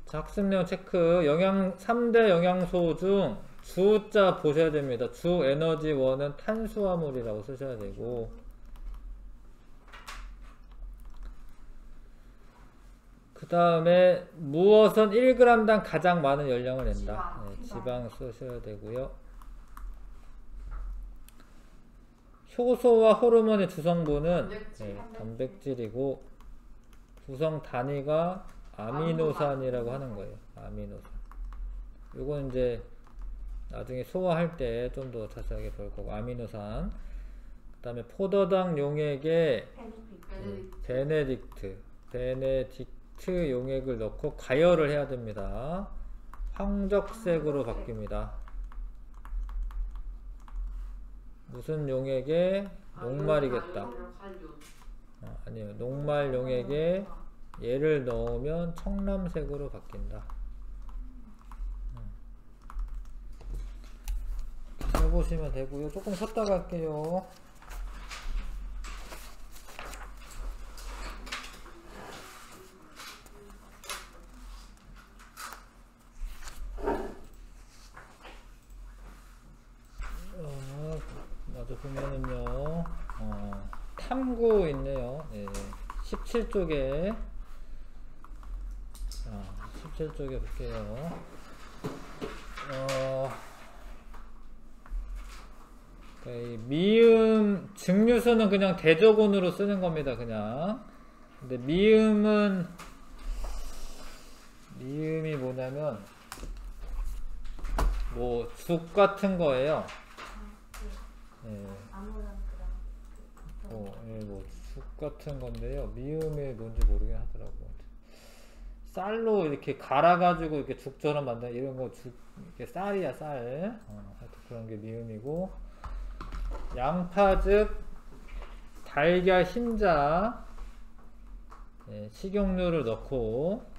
자, 학습용 체크. 3대 영양소 중 주자 보셔야 됩니다. 주 에너지원은 탄수화물이라고 쓰셔야 되고, 그 다음에 무엇은 1g당 가장 많은 열량을 낸다. 지방 쓰셔야 되고요. 효소와 호르몬의 주성분은 단백질이고, 구성 단위가 아미노산이라고 하는 거예요. 아미노산. 요건 이제 나중에 소화할 때 좀 더 자세하게 볼 거고, 아미노산. 그 다음에 포도당 용액에 베네딕트 용액을 넣고 가열을 해야 됩니다. 황적색으로 바뀝니다. 무슨 용액에? 녹말이겠다. 아니요, 녹말 용액에 얘를 넣으면 청람색으로 바뀐다. 잘 보시면 되고요. 조금 쉬었다 갈게요. 먼저 보면은요, 탐구 있네요. 네, 17쪽에 17쪽에 볼게요. 미음 증류수는 그냥 대조군으로 쓰는 겁니다. 그냥. 근데 미음이 뭐냐면 뭐 죽 같은 거예요. 뭐 죽 같은 건데요. 미음이 뭔지 모르긴 하더라고요. 쌀로 이렇게 갈아가지고 이렇게 죽처럼 만든 이런 거 이렇게 쌀이야, 쌀. 하여튼 그런 게 미음이고, 양파즙, 달걀 흰자, 예, 식용유를 넣고,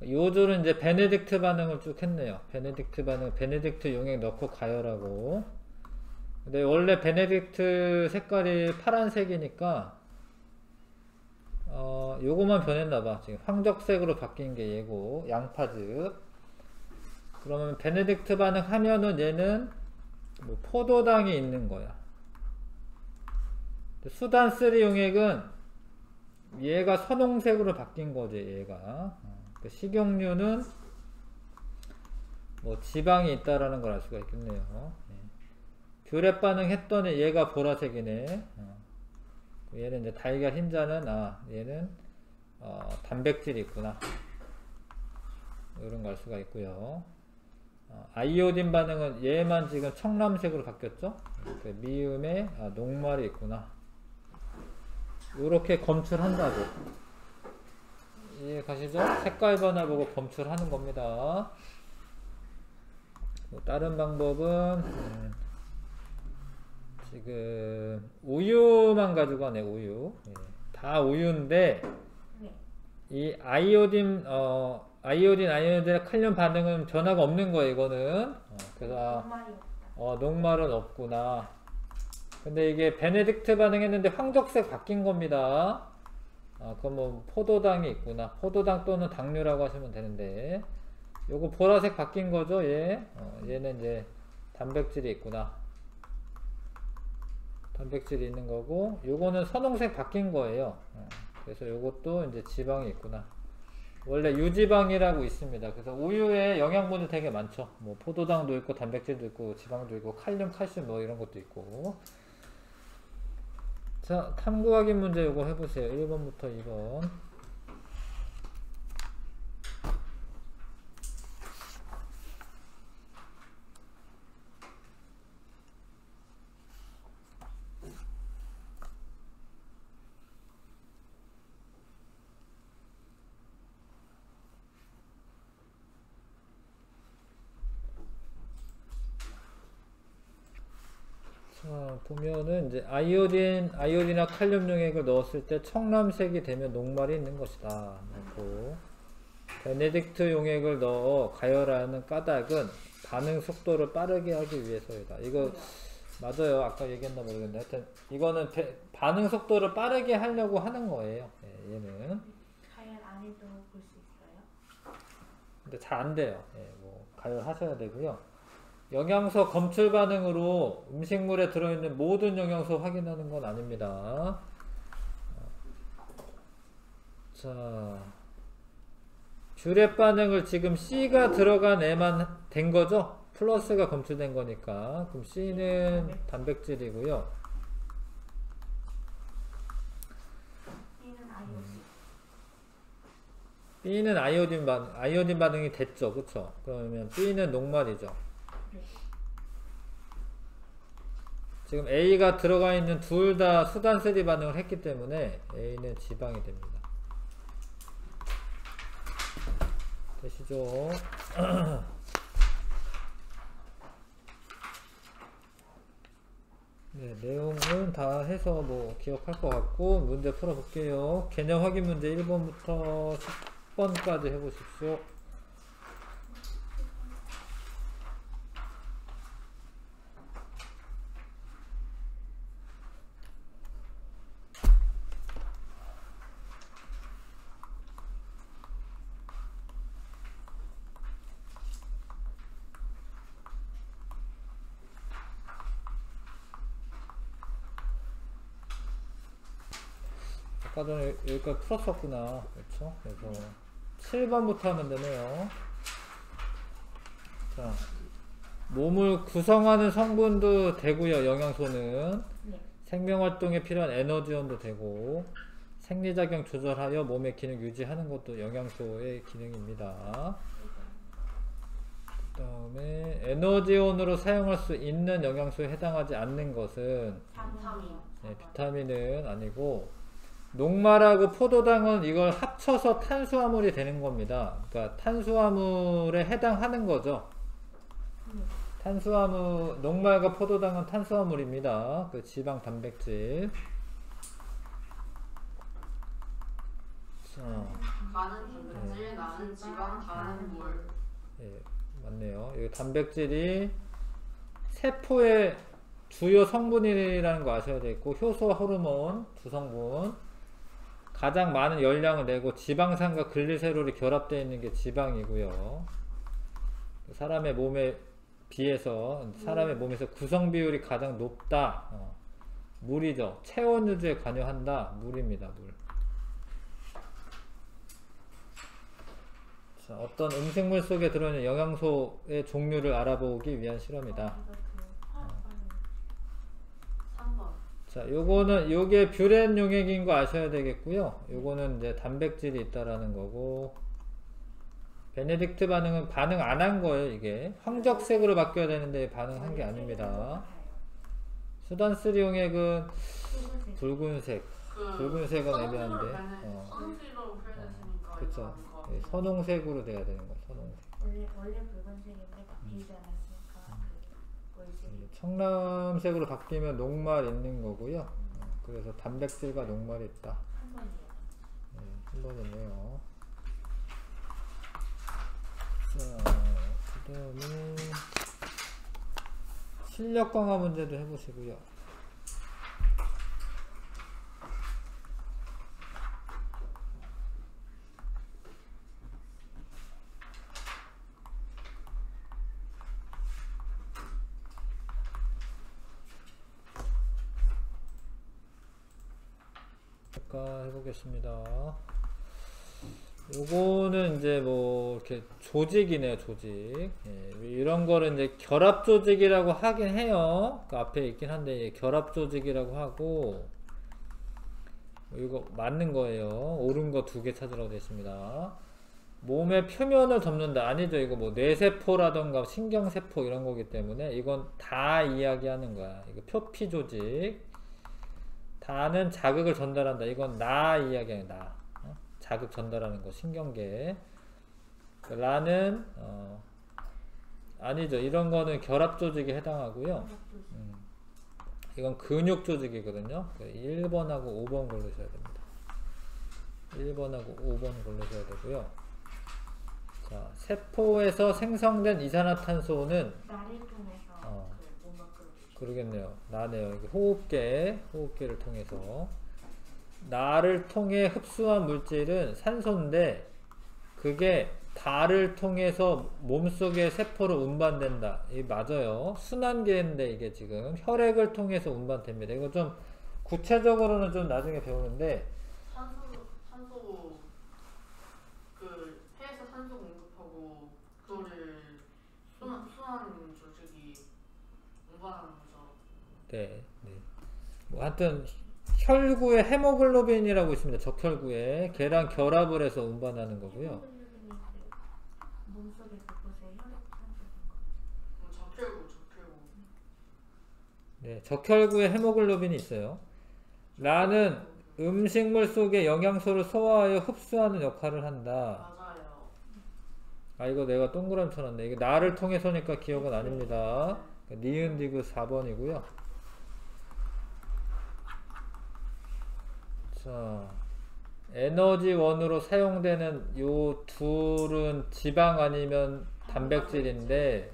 요조는 이제 베네딕트 반응을 쭉 했네요. 베네딕트 반응, 베네딕트 용액 넣고 가열하고. 근데 원래 베네딕트 색깔이 파란색이니까 요거만 변했나봐. 지금 황적색으로 바뀐 게 얘고, 양파즙. 그러면 베네딕트 반응 하면은 얘는 뭐 포도당이 있는 거야. 수단 3 용액은 얘가 선홍색으로 바뀐 거지, 얘가. 식용유는 뭐 지방이 있다라는 걸 알 수가 있겠네요. 듀렛 반응 했더니 얘가 보라색이네. 얘는 이제 달걀 흰자는 얘는 단백질이 있구나. 이런 거 알 수가 있고요. 아이오딘 반응은 얘만 지금 청람색으로 바뀌었죠. 미음에 녹말이 있구나. 이렇게 검출한다고. 이해 가시죠? 색깔 변화 보고 검출하는 겁니다. 다른 방법은 지금 우유만 가지고 가네. 우유. 다 우유인데 이 아이오딘 칼륨 반응은 변화가 없는 거예요. 이거는 그래서 녹말은 없구나. 근데 이게 베네딕트 반응했는데 황적색 바뀐 겁니다. 그럼 뭐 포도당이 있구나. 포도당 또는 당류라고 하시면 되는데, 요거 보라색 바뀐 거죠. 얘는 이제 단백질이 있구나. 단백질이 있는 거고, 요거는 선홍색 바뀐 거예요. 그래서 요것도 이제 지방이 있구나. 원래 유지방이라고 있습니다. 그래서 우유에 영양분이 되게 많죠. 뭐 포도당도 있고 단백질도 있고 지방도 있고 칼륨, 칼슘 뭐 이런 것도 있고. 자, 탐구 확인 문제 요거 해보세요. 1번부터 2번. 보면은 이제 아이오딘이나 칼륨 용액을 넣었을 때 청람색이 되면 녹말이 있는 것이다. 그리고 베네딕트 용액을 넣어 가열하는 까닭은 반응 속도를 빠르게 하기 위해서이다. 이거 맞아요. 아까 얘기했나 모르겠는데 하여튼 이거는 반응 속도를 빠르게 하려고 하는 거예요. 얘는 가열 안 해도 볼 수 있어요? 근데 잘 안 돼요. 뭐 가열하셔야 되고요. 영양소 검출 반응으로 음식물에 들어있는 모든 영양소 확인하는 건 아닙니다. 자, 듀렛 반응을 지금 C가 들어간 애만 된 거죠? 플러스가 검출된 거니까. 그럼 C는 단백질이고요. B는 아이오딘 반응이 됐죠. 그쵸? 그러면 B는 녹말이죠. 지금 A가 들어가 있는 둘 다 수단 3 반응을 했기 때문에 A는 지방이 됩니다. 되시죠? 네, 내용은 다 해서 뭐 기억할 것 같고 문제 풀어볼게요. 개념 확인 문제 1번부터 10번까지 해보십시오. 아까 전에 여기까지 풀었었구나. 그렇죠? 그래서 7번부터 하면 되네요. 자, 몸을 구성하는 성분도 되고요. 영양소는 생명활동에 필요한 에너지원도 되고 생리작용 조절하여 몸의 기능 유지하는 것도 영양소의 기능입니다. 그 다음에 에너지원으로 사용할 수 있는 영양소에 해당하지 않는 것은 비타민은 아니고 녹말하고 포도당은 이걸 합쳐서 탄수화물이 되는 겁니다. 그러니까 탄수화물에 해당하는 거죠. 탄수화물, 녹말과 포도당은 탄수화물입니다. 그 지방, 단백질. 간은 단백질, 나는 지방, 다는 물. 예, 맞네요. 이 단백질이 세포의 주요 성분이라는 거 아셔야 되겠고, 효소, 호르몬 두 성분. 가장 많은 열량을 내고 지방산과 글리세롤이 결합되어 있는 게 지방이고요. 사람의 몸에 비해서 사람의 몸에서 구성 비율이 가장 높다. 물이죠. 체온 유지에 관여한다. 물입니다. 물. 자, 어떤 음식물 속에 들어있는 영양소의 종류를 알아보기 위한 실험이다. 자, 요거는 요게 뷰렌 용액인 거 아셔야 되겠고요. 요거는 이제 단백질이 있다라는 거고, 베네딕트 반응은 반응 안 한 거예요. 이게 황적색으로 바뀌어야 되는데 반응한 게 아닙니다. 수단3 용액은 붉은색. 붉은색은 애매한데. 선홍색으로 표현했으니까. 그쵸. 선홍색으로 돼야 되는 거예요. 선홍색. 원래 붉은색인데 바뀌지 않았으니까 청람색으로 바뀌면 녹말 있는 거고요. 그래서 단백질과 녹말이 있다. 한 번이네요. 자, 그 다음에 실력 강화 문제도 해보시고요. 해보겠습니다. 요거는 이제 뭐 이렇게 조직이네요. 조직. 예, 이런 거를 이제 결합 조직이라고 하긴 해요. 그 앞에 있긴 한데 결합 조직이라고 하고, 이거 맞는 거예요. 옳은 거 2개 찾으라고 되어 있습니다. 몸의 표면을 덮는다. 아니죠. 이거 뭐 뇌세포라던가 신경세포 이런 거기 때문에 이건 다 이야기하는 거야. 이거 표피 조직. 다는 자극을 전달한다. 이건 나 이야기하는 나. 자극 전달하는 거. 신경계. 라는 아니죠. 이런 거는 결합 조직에 해당하고요. 이건 근육 조직이거든요. 1번하고 5번 고르셔야 됩니다. 1번하고 5번 고르셔야 되고요. 자, 세포에서 생성된 이산화탄소는 나를 통해서 그러겠네요. 나네요. 이게 호흡계를 통해서. 나를 통해 흡수한 물질은 산소인데, 그게 다를 통해서 몸속의 세포로 운반된다. 이게 맞아요. 순환계인데, 이게 지금 혈액을 통해서 운반됩니다. 이거 좀 구체적으로는 좀 나중에 배우는데, 산소 그 폐에서 산소 공급하고 그거를 순환 조직이 운반하는 거죠. 네. 뭐 하여튼 혈구에 헤모글로빈이라고 있습니다. 적혈구에 걔랑 결합을 해서 운반하는 거고요. 몸속에 곳곳에 혈액 적혈구. 네, 적혈구에 헤모글로빈이 있어요. 라는 음식물 속에 영양소를 소화하여 흡수하는 역할을 한다. 맞아요. 아, 이거 내가 동그라미 쳐놨네. 이거 나를 통해서니까 기억은 아닙니다. 니은 디귿 4번이고요. 자, 에너지원으로 사용되는 요 둘은 지방 아니면 단백질인데,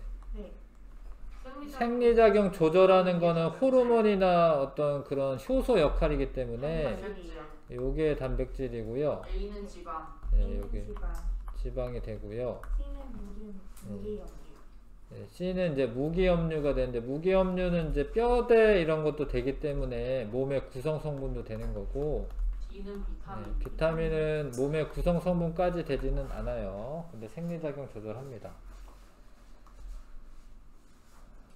생리작용 조절하는 거는 호르몬이나 어떤 그런 효소 역할이기 때문에 요게 단백질이고요. A는 지방. 네, 요게 지방이 되고요. C는 이제 무기염류가 되는데, 무기염류는 이제 뼈대 이런 것도 되기 때문에 몸의 구성 성분도 되는 거고, D는 비타민. 네, 비타민은 몸의 구성 성분까지 되지는 않아요. 근데 생리작용 조절합니다.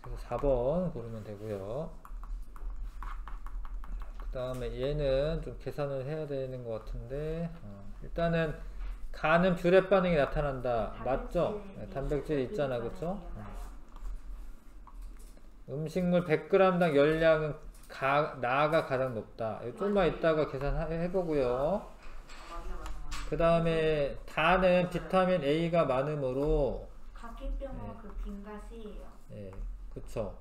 그래서 4번 고르면 되고요. 그 다음에 얘는 좀 계산을 해야 되는 것 같은데, 일단은 간은 뷰렛 반응이 나타난다. 맞죠? 네, 단백질 있잖아. 그쵸? 음식물 100g당 열량은 나가 가장 높다. 좀만 이따가 계산해보고요. 그 다음에 다는 비타민 A가 많으므로 바퀴병은 그 B인가 C예요. 예, 그쵸.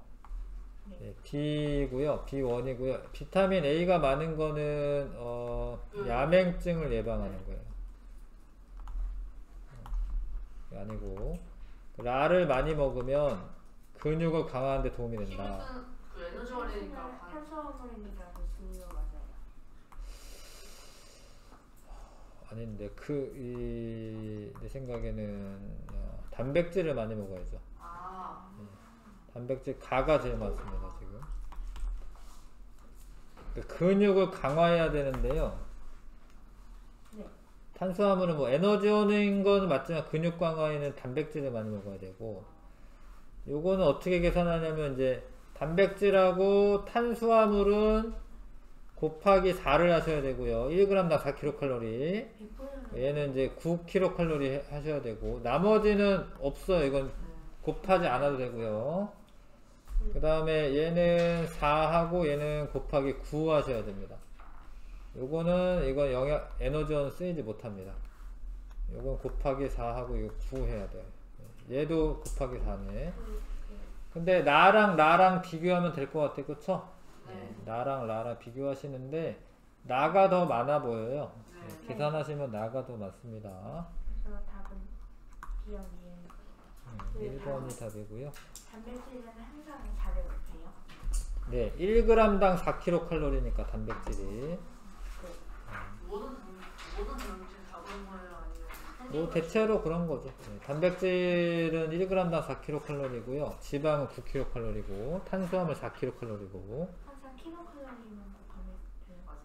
예, B고요. B1이고요. 비타민 A가 많은 거는 야맹증을 예방하는 거예요. 아니고 라를 많이 먹으면 근육을 강화하는 데 도움이 된다. 그 에너지원이니까 탄수화물이니까 그거 맞아요. 아닌데 내 생각에는 단백질을 많이 먹어야죠. 단백질 가가 제일 많습니다 지금. 근육을 강화해야 되는데요. 네. 탄수화물은 뭐 에너지원인 건 맞지만 근육 강화에는 단백질을 많이 먹어야 되고, 요거는 어떻게 계산하냐면 이제 단백질하고 탄수화물은 곱하기 4를 하셔야 되고요. 1g당 4kcal. 얘는 이제 9kcal 하셔야 되고, 나머지는 없어요. 이건 곱하지 않아도 되고요. 그 다음에 얘는 4하고 얘는 곱하기 9 하셔야 됩니다. 요거는 이건 에너지원 쓰이지 못합니다. 요건 곱하기 4하고 이거 9 해야 돼요. 얘도 곱하기 4네. 근데 나랑 비교하면 될 것 같아, 그쵸? 나랑 라랑 비교하시는데 나가 더 많아 보여요. 계산하시면 나가 더 많습니다. 그래서 답은 B형이에요. 1번이 답이고요. 단백질은 항상 400K요? 네, 1g당 4kcal니까 단백질이. 모든 단백질 다 그런 거예요? 아니면 뭐 대체로 그런 거죠. 단백질은 1g당 4kcal이고요. 지방은 9kcal이고, 탄수화물 4kcal이고. 항상 킬로칼로리만 곱하면 되는 거죠?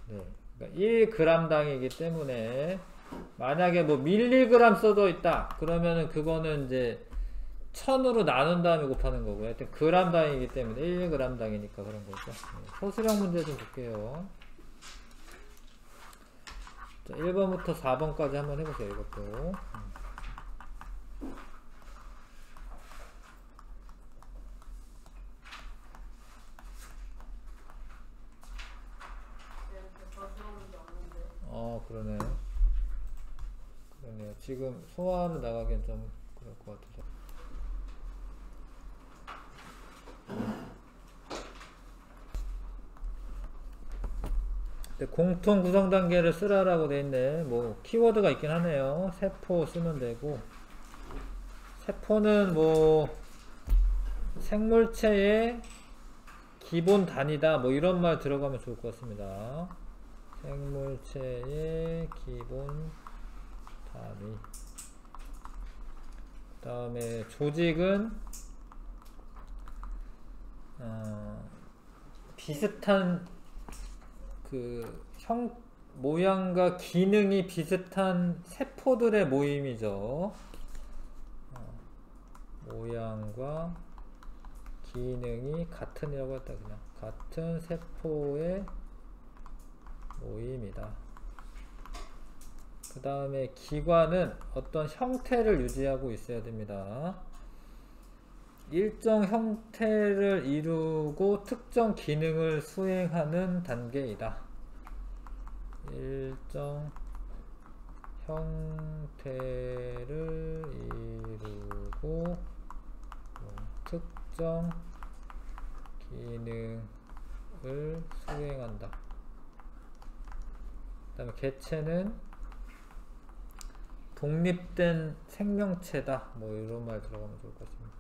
네, 그러니까 1g당이기 때문에 만약에 뭐 밀리그램 써져 있다 그러면은 그거는 이제 1000으로 나눈 다음에 곱하는 거고요. 하여튼 g당이기 때문에 1g당이니까 그런 거죠. 소수령 문제 좀 볼게요. 자, 1번부터 4번까지 한번 해보세요. 이것도. 그러네. 그러네요. 지금 소화하러 나가기엔 좀 그럴 것 같아서. 공통 구성 단계를 쓰라라고 돼 있네. 뭐 키워드가 있긴 하네요. 세포 쓰면 되고, 세포는 뭐 생물체의 기본 단위다 뭐 이런 말 들어가면 좋을 것 같습니다. 생물체의 기본 단위. 그 다음에 조직은 비슷한 모양과 기능이 비슷한 세포들의 모임이죠. 모양과 기능이 같은이라고 했다. 그냥 같은 세포의 모임이다. 그 다음에 기관은 어떤 형태를 유지하고 있어야 됩니다. 일정 형태를 이루고 특정 기능을 수행하는 단계이다. 일정 형태를 이루고 특정 기능을 수행한다. 그 다음에 개체는 독립된 생명체다. 뭐 이런 말 들어가면 좋을 것 같습니다.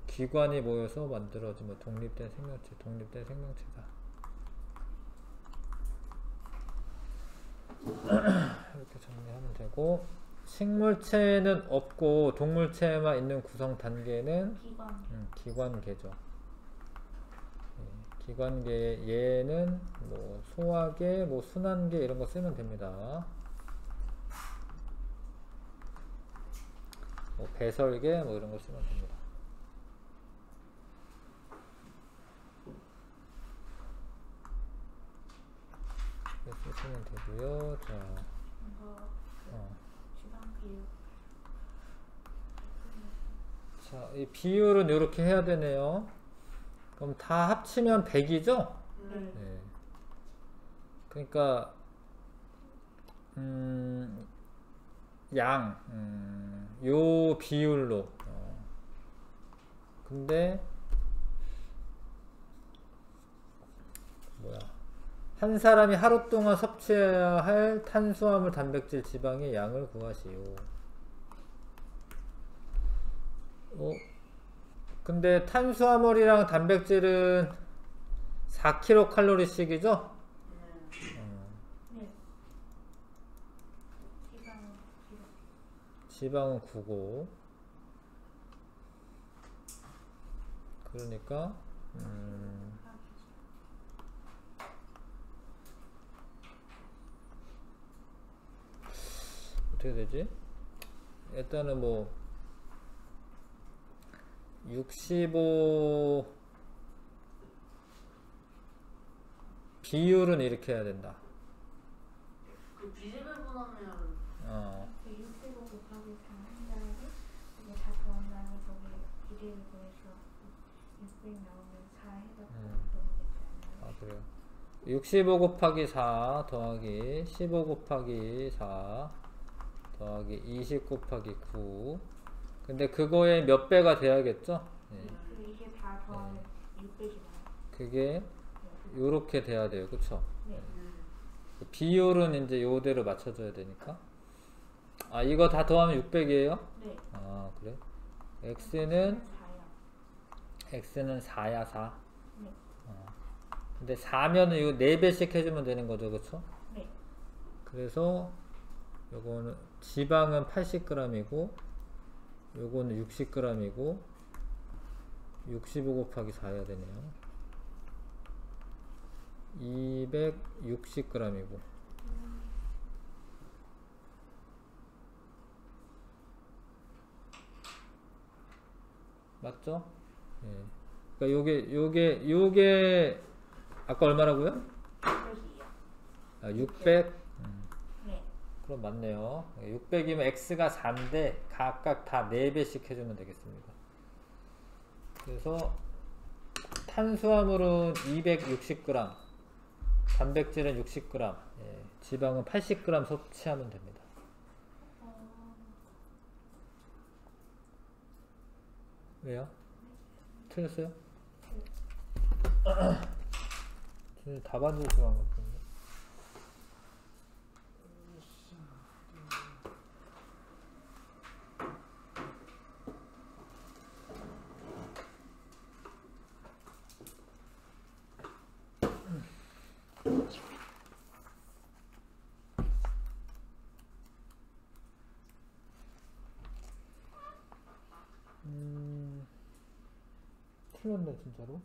기관이 모여서 만들어진 독립된 생명체, 독립된 생명체다. 이렇게 정리하면 되고, 식물체는 없고 동물체만 있는 구성 단계는 기관계죠. 기관계, 얘는 뭐 소화계, 뭐 순환계 이런 거 쓰면 됩니다. 뭐 배설계 뭐 이런 거 쓰면 됩니다. 이렇게 쓰면 되고요. 자, 이 비율은 이렇게 해야 되네요. 그럼 다 합치면 100이죠? 네. 그러니까 요 비율로. 근데 뭐야? 한 사람이 하루 동안 섭취해야 할 탄수화물, 단백질, 지방의 양을 구하시오. 근데 탄수화물이랑 단백질은 4kcal씩이죠? 네. 지방은 9고. 그러니까 어떻게 되지? 일단은 뭐 65 비율은 이렇게 해야 된다. 그 비례배분하면 65 곱하기 4 한 다음에 이게 다 더한 다음에 저기 비례를 구해서 600 나오면 4 해서 그러겠지 않나요? 그래요. 65 곱하기 4 더하기 15 곱하기 4 더하기 20 곱하기 9. 근데 그거의 몇 배가 돼야겠죠? 이게 다 더하면 600이나요? 그게 요렇게 돼야 돼요. 그쵸? 네. 비율은 이제 요대로 맞춰줘야 되니까. 이거 다 더하면 600이에요? 네. 그래? x는 4야 4. 네. 근데 4면은 이거 4배씩 해주면 되는 거죠. 그쵸? 네. 그래서 요거는 지방은 80g이고 요거는 60g이고 65 곱하기 4 해야 되네요. 260g이고 맞죠? 예. 그러니까 요게 아까 얼마라고요? 600이요. 600? 네. 그럼 맞네요. 600이면 x가 4인데 각각 다 4배씩 해주면 되겠습니다. 그래서 탄수화물은 260g, 단백질은 60g, 지방은 80g 섭취하면 됩니다. 왜요? 틀렸어요? 답안 주시면 안 같은데. 틀렸네 진짜로.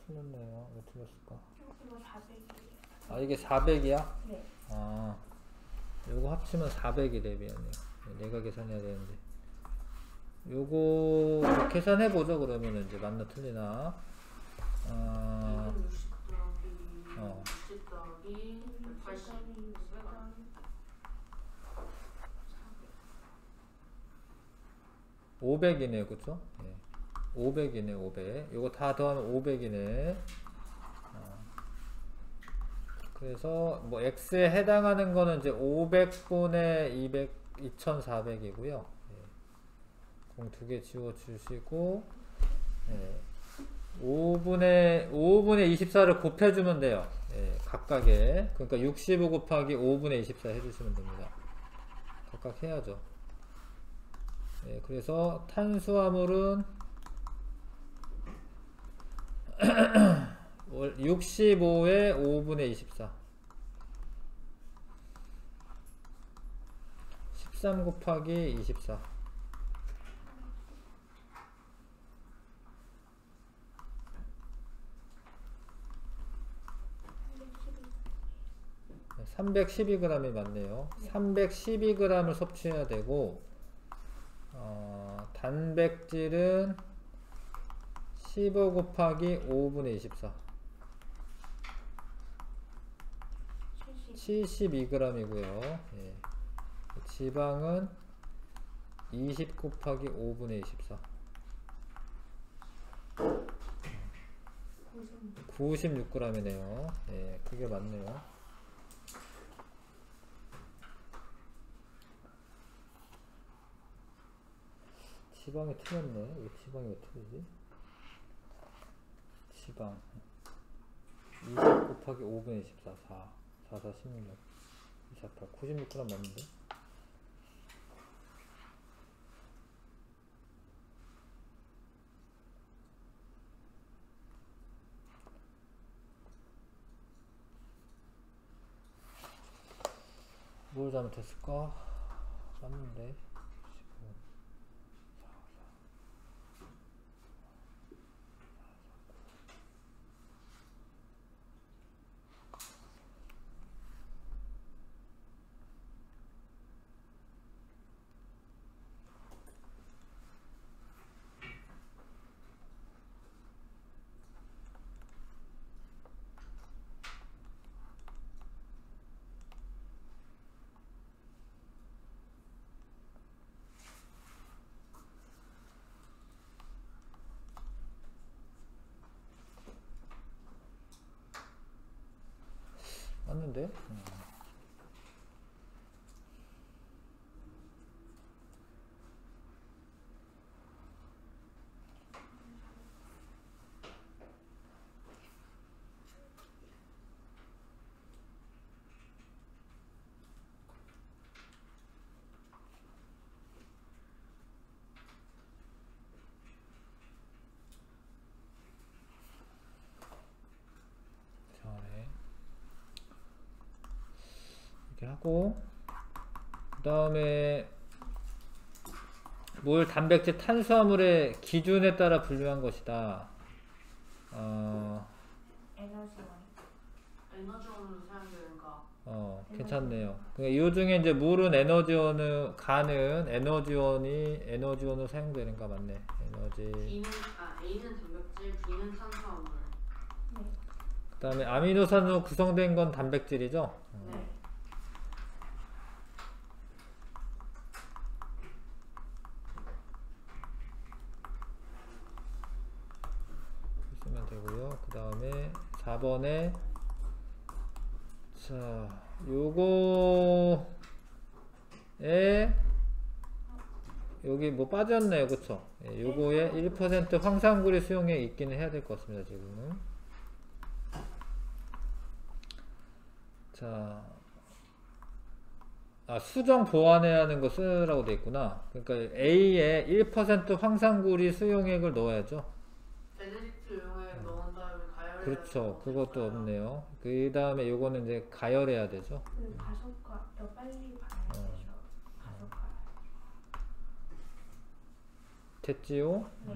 틀렸네요. 왜 틀렸을까? 이거 400이에요. 이게 400이야? 네. 요거 합치면 400이래. 미안해요. 내가 계산해야 되는데. 요거 계산해보죠. 그러면 이제 맞나 틀리나. 260 더하기 60 더하기 80 500이네요. 그쵸? 500이네. 500. 요거 다 더하면 500이네. 그래서 뭐 x에 해당하는 거는 이제 500분의 200 2400이고요. 공 2개 지워 주시고 5분의 24를 곱해주면 돼요. 각각에. 그러니까 65 곱하기 5분의 24 해주시면 됩니다. 각각 해야죠. 그래서 탄수화물은 65에 5분의 24 13 곱하기 24 312g이 맞네요. 312g을 섭취해야 되고 단백질은 15 곱하기 5분의 24 72g이고요. 지방은 20 곱하기 5분의 24 96g이네요. 그게 맞네요. 지방이 틀렸네. 이 지방이 왜 틀리지? 지방 20 곱하기 5분의 24 4 4 4 16 24 96g 맞는데? 뭘 잘못했을까? 맞는데 15 맞는데? 이상하네. 이렇게 하고 그 다음에 물, 단백질, 탄수화물의 기준에 따라 분류한 것이다. 에너지원으로 사용되는가? 괜찮네요. 그러니까 이 중에 이제 물은 에너지원을 가는 에너지원으로 사용되는가 맞네. A는 단백질, B는 탄수화물. 그 다음에 아미노산으로 구성된 건 단백질이죠. 네. 쓰면 되고요. 그 다음에 4번에 자, 요거에 여기 뭐 빠졌네요. 그쵸? 예, 요거에 1% 황산구리 수용액 있기는 해야 될 것 같습니다. 지금. 자, 수정 보완해야 하는 거 쓰라고 돼 있구나. 그러니까 A에 1% 황산구리 수용액을 넣어야죠. 베네딕트 용액 넣은 다음에 가열해야 그렇죠. 그것도 없네요. 그 다음에 요거는 이제 가열해야 되죠. 가속과 더 빨리 봐야 되죠. 가속과. 됐지요? 네.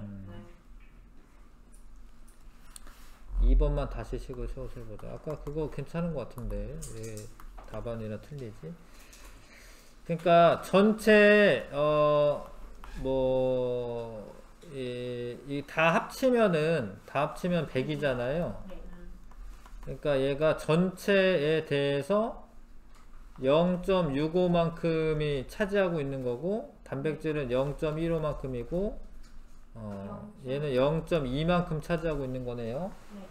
2번만 다시 식을 숏을 보자. 아까 그거 괜찮은 것 같은데 왜 답안이라 틀리지? 그러니까 전체 다 합치면 100이잖아요. 네. 그러니까 얘가 전체에 대해서 0.65만큼이 차지하고 있는 거고 단백질은 0.15만큼이고 얘는 0.2만큼 차지하고 있는 거네요. 네.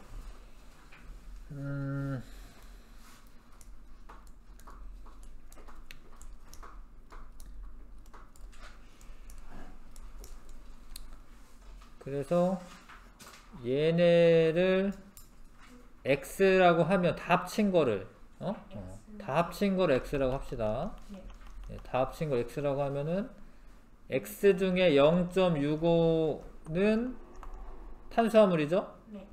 그래서 얘네를 x라고 하면 다 합친 거를 다 합친 걸 x라고 합시다. 네. 다 합친 걸 x라고 하면은 x 중에 0.65는 탄수화물이죠? 네.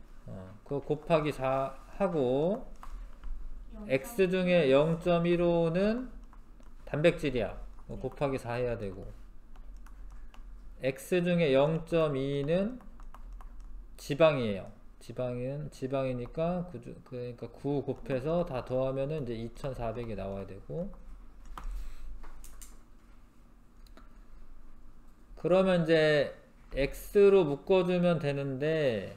그거 곱하기 4 하고 x 중에 0.15는 단백질이야. 곱하기 4 해야 되고 x 중에 0.2는 지방이에요. 지방이니까 그러니까 9 곱해서 다 더하면은 이제 2400이 나와야 되고 그러면 이제 x로 묶어주면 되는데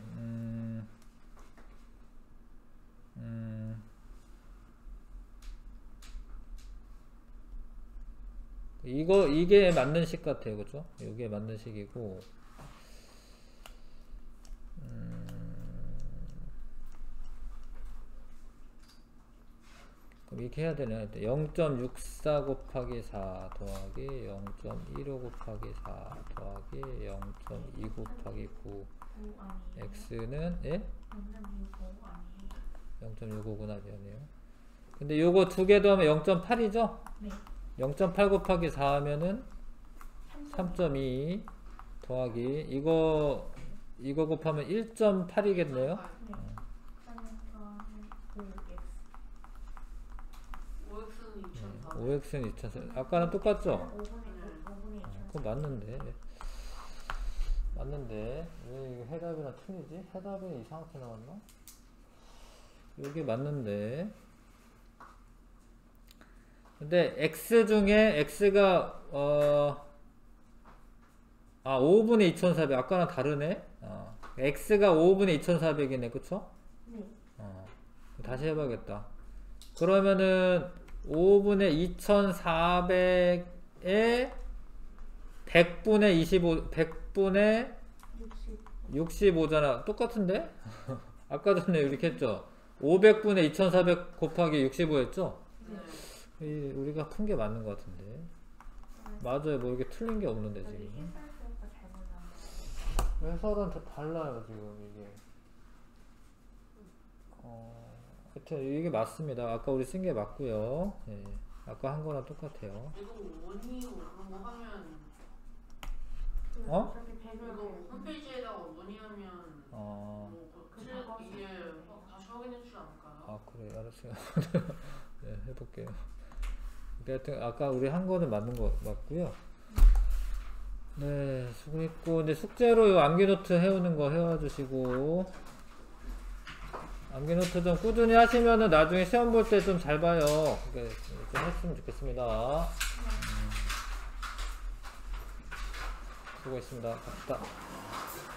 이게 맞는 식 같아요. 그죠? 이게 맞는 식이고 그럼 이렇게 해야 되네. 0.64 곱하기 4 더하기 0.15 곱하기 4 더하기 0.2 곱하기 9 x는 예? 0.65구나 미안해요. 근데 요거 두 개 더하면 0.8이죠? 네. 0.8 곱하기 4 하면은 3.2 더하기 이거 곱하면 1.8이겠네요. 네. OX는 2004. 5x는 2000. 아까는 똑같죠? 5분의 2천. 그거 맞는데 왜 이거 해답이랑 틀리지? 해답이 이상하게 나왔나? 여기 맞는데 근데 x 중에 x가 5분의 2400 아까랑 다르네. x가 5분의 2400이네 그쵸? 네. 다시 해봐야겠다. 그러면은 5분의 2400에 100분의 25 100분의 65잖아. 똑같은데? 아까 전에 이렇게 했죠? 500분의 2400 곱하기 65 했죠? 네. 우리가 푼 게 맞는 것 같은데. 맞아요. 뭐 이렇게 틀린 게 없는데 지금. 해설은 다 달라요 지금 이게. 하여튼 이게 맞습니다. 아까 우리 쓴 게 맞고요. 예. 아까 한 거랑 똑같아요. 이거 원이요 그런 거 하면 어? 이거 홈페이지에다가 원이하면 이게 다시 확인해 주지 않을까요? 아 그래 알았어요. 네, 해볼게요. 하여튼 아까 우리 한 거는 맞는 거 맞고요. 네 수고했고 근데 숙제로 요 암기노트 해오는 거 해와주시고 암기노트 좀 꾸준히 하시면은 나중에 시험 볼 때 좀 잘 봐요. 그러니까 좀 했으면 좋겠습니다. 수고했습니다. 갑시다.